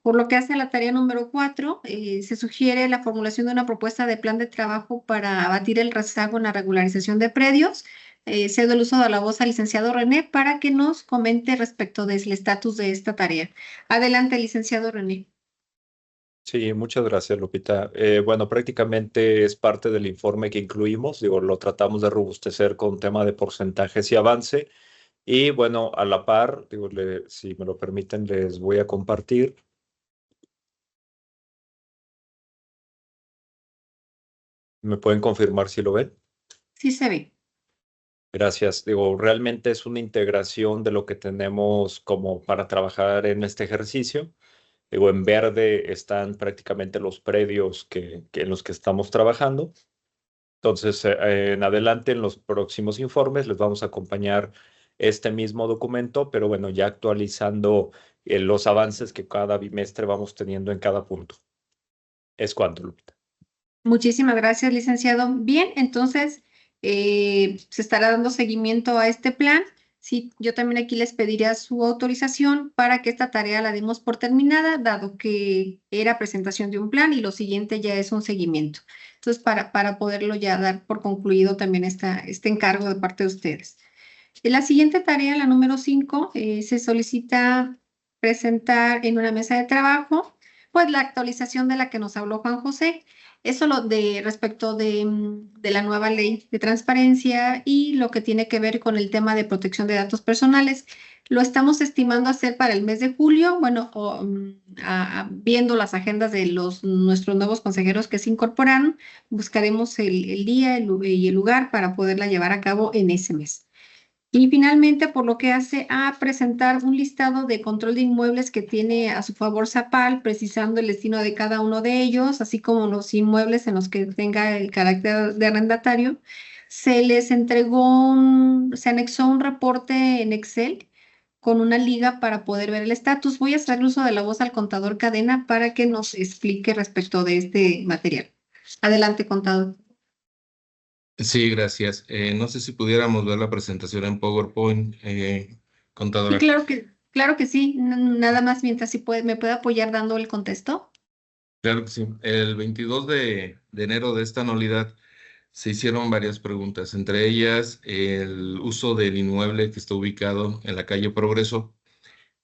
Por lo que hace a la tarea número 4, se sugiere la formulación de una propuesta de plan de trabajo para abatir el rezago en la regularización de predios. Cedo el uso de la voz al licenciado René para que nos comente respecto del estatus de esta tarea. Adelante, licenciado René. Sí, muchas gracias, Lupita. Bueno, prácticamente es parte del informe que incluimos. Digo, lo tratamos de robustecer con tema de porcentajes y avance. Y bueno, a la par, digo, si me lo permiten, les voy a compartir. ¿Me pueden confirmar si lo ven? Sí se ve. Gracias. Digo, realmente es una integración de lo que tenemos como para trabajar en este ejercicio. Digo, en verde están prácticamente los predios en los que estamos trabajando. Entonces, en adelante, en los próximos informes, les vamos a acompañar este mismo documento, pero bueno, ya actualizando los avances que cada bimestre vamos teniendo en cada punto. Es cuanto, Lupita. Muchísimas gracias, licenciado. Bien, entonces se estará dando seguimiento a este plan. Sí, yo también aquí les pediría su autorización para que esta tarea la demos por terminada, dado que era presentación de un plan y lo siguiente ya es un seguimiento. Entonces, para poderlo ya dar por concluido también este encargo de parte de ustedes. En la siguiente tarea, la número 5, se solicita presentar en una mesa de trabajo pues la actualización de la que nos habló Juan José. Eso respecto de la nueva ley de transparencia y lo que tiene que ver con el tema de protección de datos personales. Lo estamos estimando hacer para el mes de julio, bueno, viendo las agendas de nuestros nuevos consejeros que se incorporaron, buscaremos el día y el lugar para poderla llevar a cabo en ese mes. Y finalmente, por lo que hace a presentar un listado de control de inmuebles que tiene a su favor Zapal, precisando el destino de cada uno de ellos, así como los inmuebles en los que tenga el carácter de arrendatario, se les se anexó un reporte en Excel con una liga para poder ver el estatus. Voy a hacer uso de la voz al contador Cadena para que nos explique respecto de este material. Adelante, contador. Sí, gracias. No sé si pudiéramos ver la presentación en PowerPoint, contadora. Sí, claro que sí. Nada más mientras me puede apoyar dando el contexto. Claro que sí. El 22 de enero de esta anualidad se hicieron varias preguntas, entre ellas el uso del inmueble que está ubicado en la calle Progreso,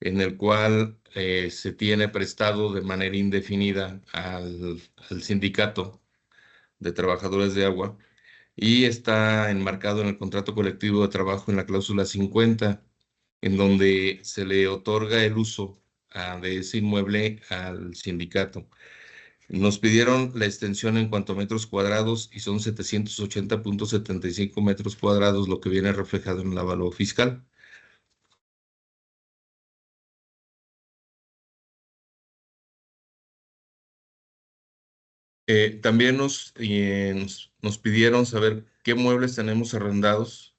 en el cual se tiene prestado de manera indefinida al sindicato de trabajadores de agua y está enmarcado en el contrato colectivo de trabajo en la cláusula 50, en donde se le otorga el uso de ese inmueble al sindicato. Nos pidieron la extensión en cuanto a metros cuadrados y son 780.75 metros cuadrados, lo que viene reflejado en el avalúo fiscal. También nos pidieron saber qué muebles tenemos arrendados,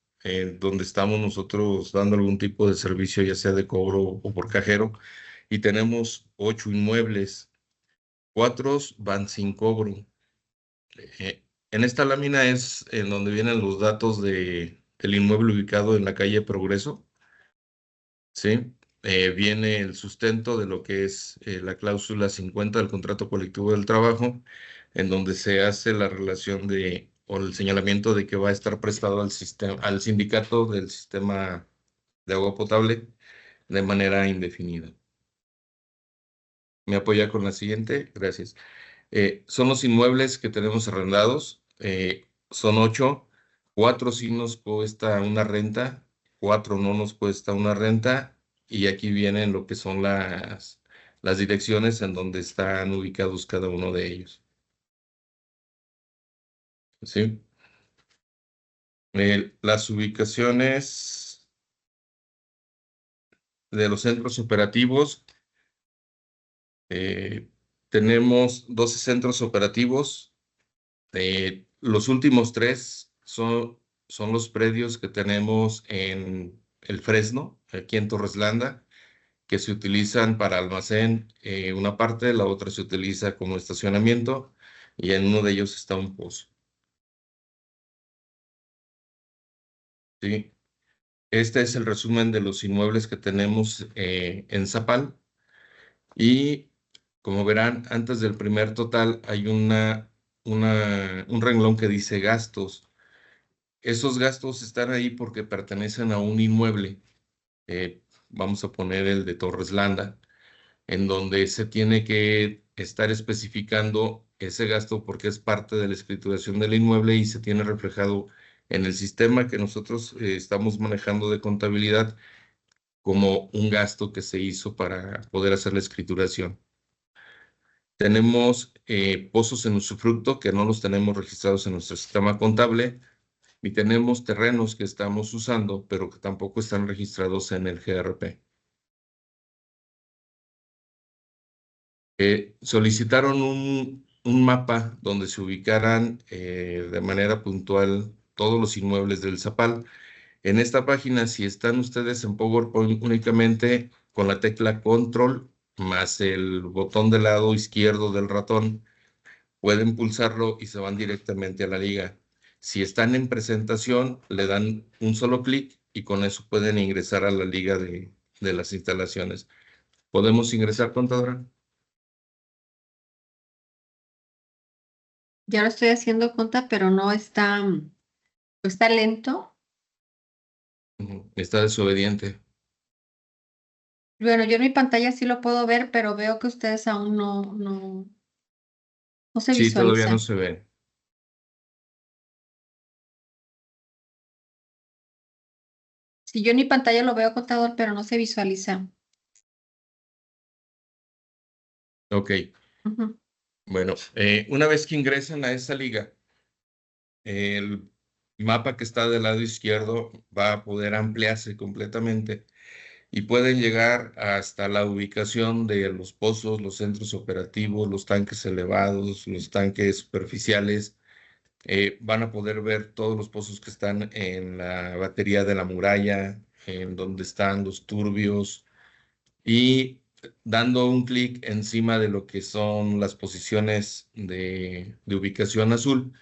donde estamos nosotros dando algún tipo de servicio, ya sea de cobro o por cajero, y tenemos 8 inmuebles, 4 van sin cobro. En esta lámina es en donde vienen los datos del inmueble ubicado en la calle Progreso, ¿sí? Viene el sustento de lo que es la cláusula 50 del contrato colectivo del trabajo, en donde se hace la relación o el señalamiento de que va a estar prestado al sindicato del sistema de agua potable de manera indefinida. ¿Me apoya con la siguiente? Gracias. Son los inmuebles que tenemos arrendados. Son 8. 4 sí nos cuesta una renta, 4 no nos cuesta una renta. Y aquí vienen lo que son las direcciones en donde están ubicados cada uno de ellos. ¿Sí? Las ubicaciones de los centros operativos. Tenemos 12 centros operativos. Los últimos 3 son los predios que tenemos en el Fresno, aquí en Torreslanda, que se utilizan para almacén una parte, la otra se utiliza como estacionamiento y en uno de ellos está un pozo. ¿Sí? Este es el resumen de los inmuebles que tenemos en Zapal y como verán, antes del primer total hay un renglón que dice gastos. Esos gastos están ahí porque pertenecen a un inmueble. Vamos a poner el de Torreslanda, en donde se tiene que estar especificando ese gasto porque es parte de la escrituración del inmueble y se tiene reflejado en el sistema que nosotros estamos manejando de contabilidad como un gasto que se hizo para poder hacer la escrituración. Tenemos pozos en usufructo que no los tenemos registrados en nuestro sistema contable y tenemos terrenos que estamos usando, pero que tampoco están registrados en el GRP. Solicitaron un mapa donde se ubicaran de manera puntual todos los inmuebles del Zapal. En esta página, si están ustedes en PowerPoint únicamente con la tecla Control más el botón del lado izquierdo del ratón, pueden pulsarlo y se van directamente a la liga. Si están en presentación, le dan un solo clic y con eso pueden ingresar a la liga de las instalaciones. ¿Podemos ingresar, contadora? Ya lo estoy haciendo, conta, pero no está lento. Está desobediente. Bueno, yo en mi pantalla sí lo puedo ver, pero veo que ustedes aún no se Sí, todavía no visualizan. se ve. Si yo en mi pantalla lo veo, contador, pero no se visualiza. Ok, Ujú. bueno, una vez que ingresan a esa liga, el mapa que está del lado izquierdo va a poder ampliarse completamente y pueden llegar hasta la ubicación de los pozos, los centros operativos, los tanques elevados, los tanques superficiales. Van a poder ver todos los pozos que están en la batería de la muralla, en donde están los turbios, y dando un clic encima de lo que son las posiciones de ubicación azul,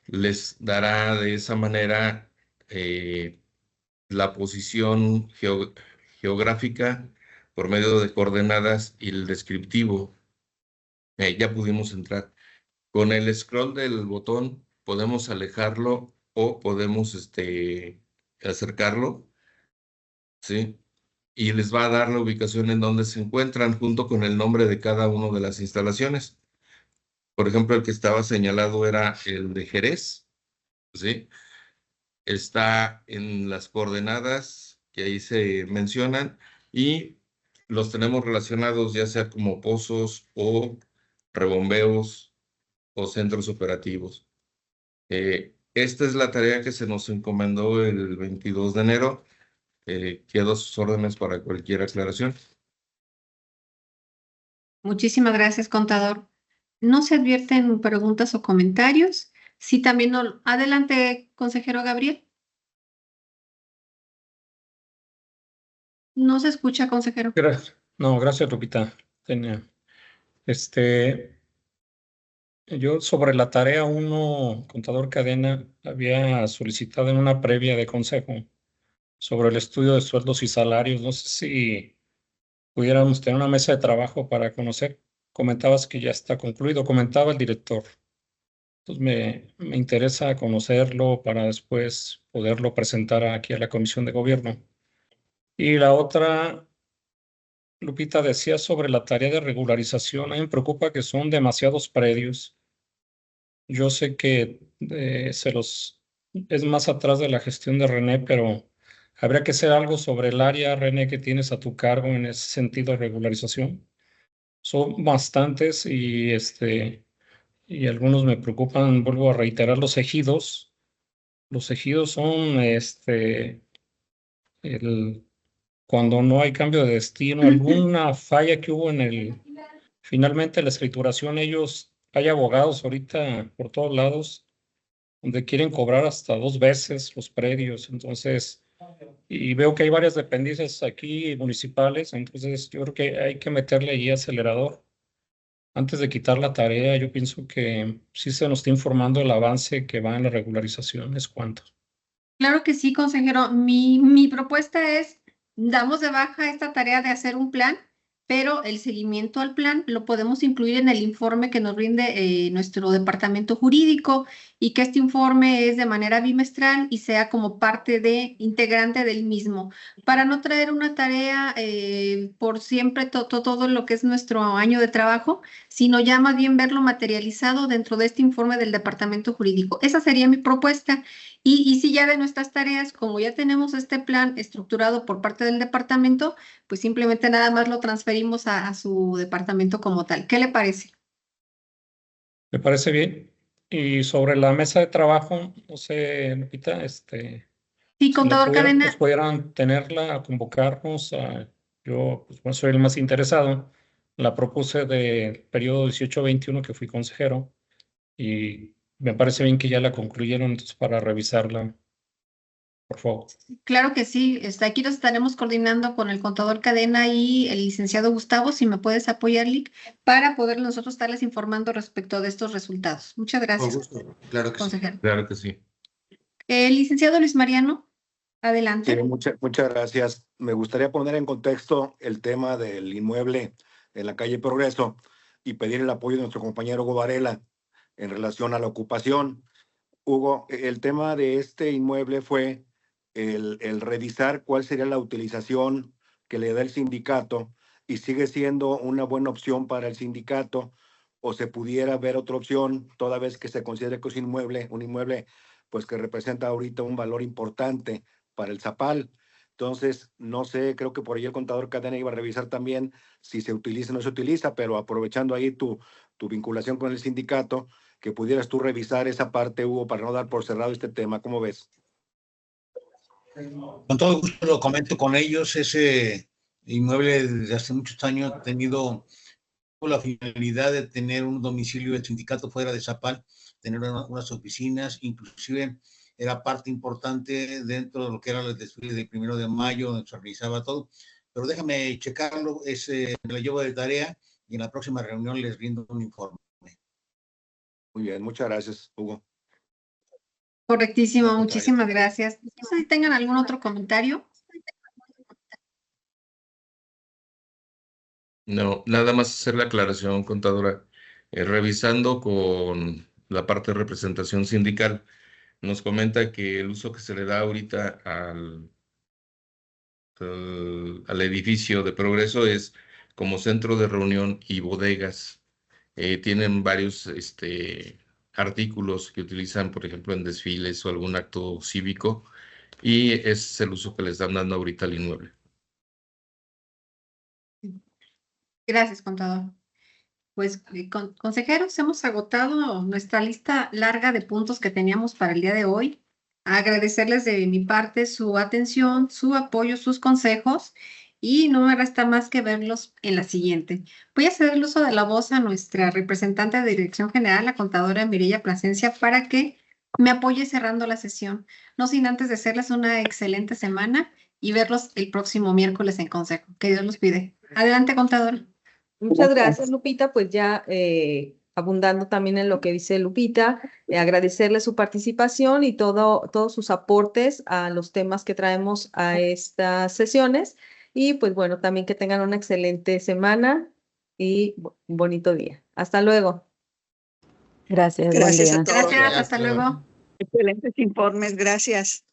les dará de esa manera la posición geográfica por medio de coordenadas y el descriptivo. Ya pudimos entrar. Con el scroll del botón podemos alejarlo o podemos acercarlo, ¿sí? Y les va a dar la ubicación en donde se encuentran junto con el nombre de cada una de las instalaciones. Por ejemplo, el que estaba señalado era el de Jerez, ¿sí? Está en las coordenadas que ahí se mencionan y los tenemos relacionados ya sea como pozos o rebombeos o centros operativos. Esta es la tarea que se nos encomendó el 22 de enero. Quedo a sus órdenes para cualquier aclaración. Muchísimas gracias, contador. No se advierten preguntas o comentarios. Sí, también no. Adelante, consejero Gabriel. No se escucha, consejero. Gracias. No, gracias, Lupita. Yo sobre la tarea 1, contador Cadena, había solicitado en una previa de consejo sobre el estudio de sueldos y salarios. No sé si pudiéramos tener una mesa de trabajo para conocer. Comentabas que ya está concluido, comentaba el director. Entonces me interesa conocerlo para después poderlo presentar aquí a la Comisión de Gobierno. Y la otra, Lupita, decía sobre la tarea de regularización. A mí me preocupa que son demasiados predios. Yo sé que es más atrás de la gestión de René, pero habría que hacer algo sobre el área, René, que tienes a tu cargo en ese sentido de regularización. Son bastantes y algunos me preocupan, vuelvo a reiterar, los ejidos. Los ejidos son cuando no hay cambio de destino, alguna falla que hubo finalmente la escrituración, hay abogados ahorita por todos lados donde quieren cobrar hasta 2 veces los predios, entonces, y veo que hay varias dependencias aquí municipales, entonces yo creo que hay que meterle ahí acelerador. Antes de quitar la tarea, yo pienso que sí se nos está informando el avance que va en la regularización, es cuánto. Claro que sí, consejero. Mi propuesta es, damos de baja esta tarea de hacer un plan, pero el seguimiento al plan lo podemos incluir en el informe que nos rinde nuestro departamento jurídico y que este informe es de manera bimestral y sea como parte integrante del mismo, para no traer una tarea por siempre todo lo que es nuestro año de trabajo, sino ya más bien verlo materializado dentro de este informe del departamento jurídico. Esa sería mi propuesta. Y si ya de nuestras tareas, como ya tenemos este plan estructurado por parte del departamento, pues simplemente nada más lo transferimos a su departamento como tal. ¿Qué le parece? Me parece bien. Y sobre la mesa de trabajo, no sé, Lupita, Sí, si contador Cadena. pudieran tenerla, convocarnos, yo pues, bueno, soy el más interesado. La propuse del periodo 18-21 que fui consejero y me parece bien que ya la concluyeron, entonces para revisarla, por favor. Claro que sí, aquí nos estaremos coordinando con el contador Cadena y el licenciado Gustavo, si me puedes apoyar, Lic, para poder nosotros estarles informando respecto de estos resultados. Muchas Con gracias, gusto, claro que sí. consejero. Claro que sí. Licenciado Luis Mariano, Sí, adelante. muchas gracias. Me gustaría poner en contexto el tema del inmueble en la calle Progreso y pedir el apoyo de nuestro compañero Hugo Varela en relación a la ocupación. Hugo, el tema de este inmueble fue el revisar cuál sería la utilización que le da el sindicato y sigue siendo una buena opción para el sindicato, o se pudiera ver otra opción, toda vez que se considere que es un inmueble pues que representa ahorita un valor importante para el Zapal. Entonces, no sé, creo que por ahí el contador Cadena iba a revisar también si se utiliza o no se utiliza, pero aprovechando ahí tu vinculación con el sindicato, que pudieras tú revisar esa parte, Hugo, para no dar por cerrado este tema. ¿Cómo ves? Con todo gusto lo comento con ellos. Ese inmueble desde hace muchos años ha tenido la finalidad de tener un domicilio del sindicato fuera de Zapal, tener unas oficinas, inclusive era parte importante dentro de lo que era el desfile del 1 de mayo, donde se realizaba todo. Pero déjame checarlo, me lo llevo de tarea y en la próxima reunión les rindo un informe. Muy bien, muchas gracias, Hugo. Correctísimo, muchísimas gracias. No sé si tengan algún otro comentario. No, nada más hacer la aclaración, contadora. Revisando con la parte de representación sindical, nos comenta que el uso que se le da ahorita al edificio de Progreso es como centro de reunión y bodegas. Tienen varios artículos que utilizan, por ejemplo, en desfiles o algún acto cívico, y ese es el uso que les están dando ahorita al inmueble. Gracias, contador. Pues, consejeros, hemos agotado nuestra lista larga de puntos que teníamos para el día de hoy. Agradecerles de mi parte su atención, su apoyo, sus consejos, y no me resta más que verlos en la siguiente. Voy a ceder el uso de la voz a nuestra representante de Dirección General, la contadora Mireya Plasencia, para que me apoye cerrando la sesión. No sin antes desearles una excelente semana y verlos el próximo miércoles en consejo. Que Dios los cuide. Adelante, contadora. Muchas gracias, Lupita. Pues ya abundando también en lo que dice Lupita, agradecerle su participación y todos sus aportes a los temas que traemos a estas sesiones. Y pues bueno, también que tengan una excelente semana y un bonito día. Hasta luego. Gracias, buen Gracias día. a todos. Gracias, hasta luego. Excelentes informes, gracias.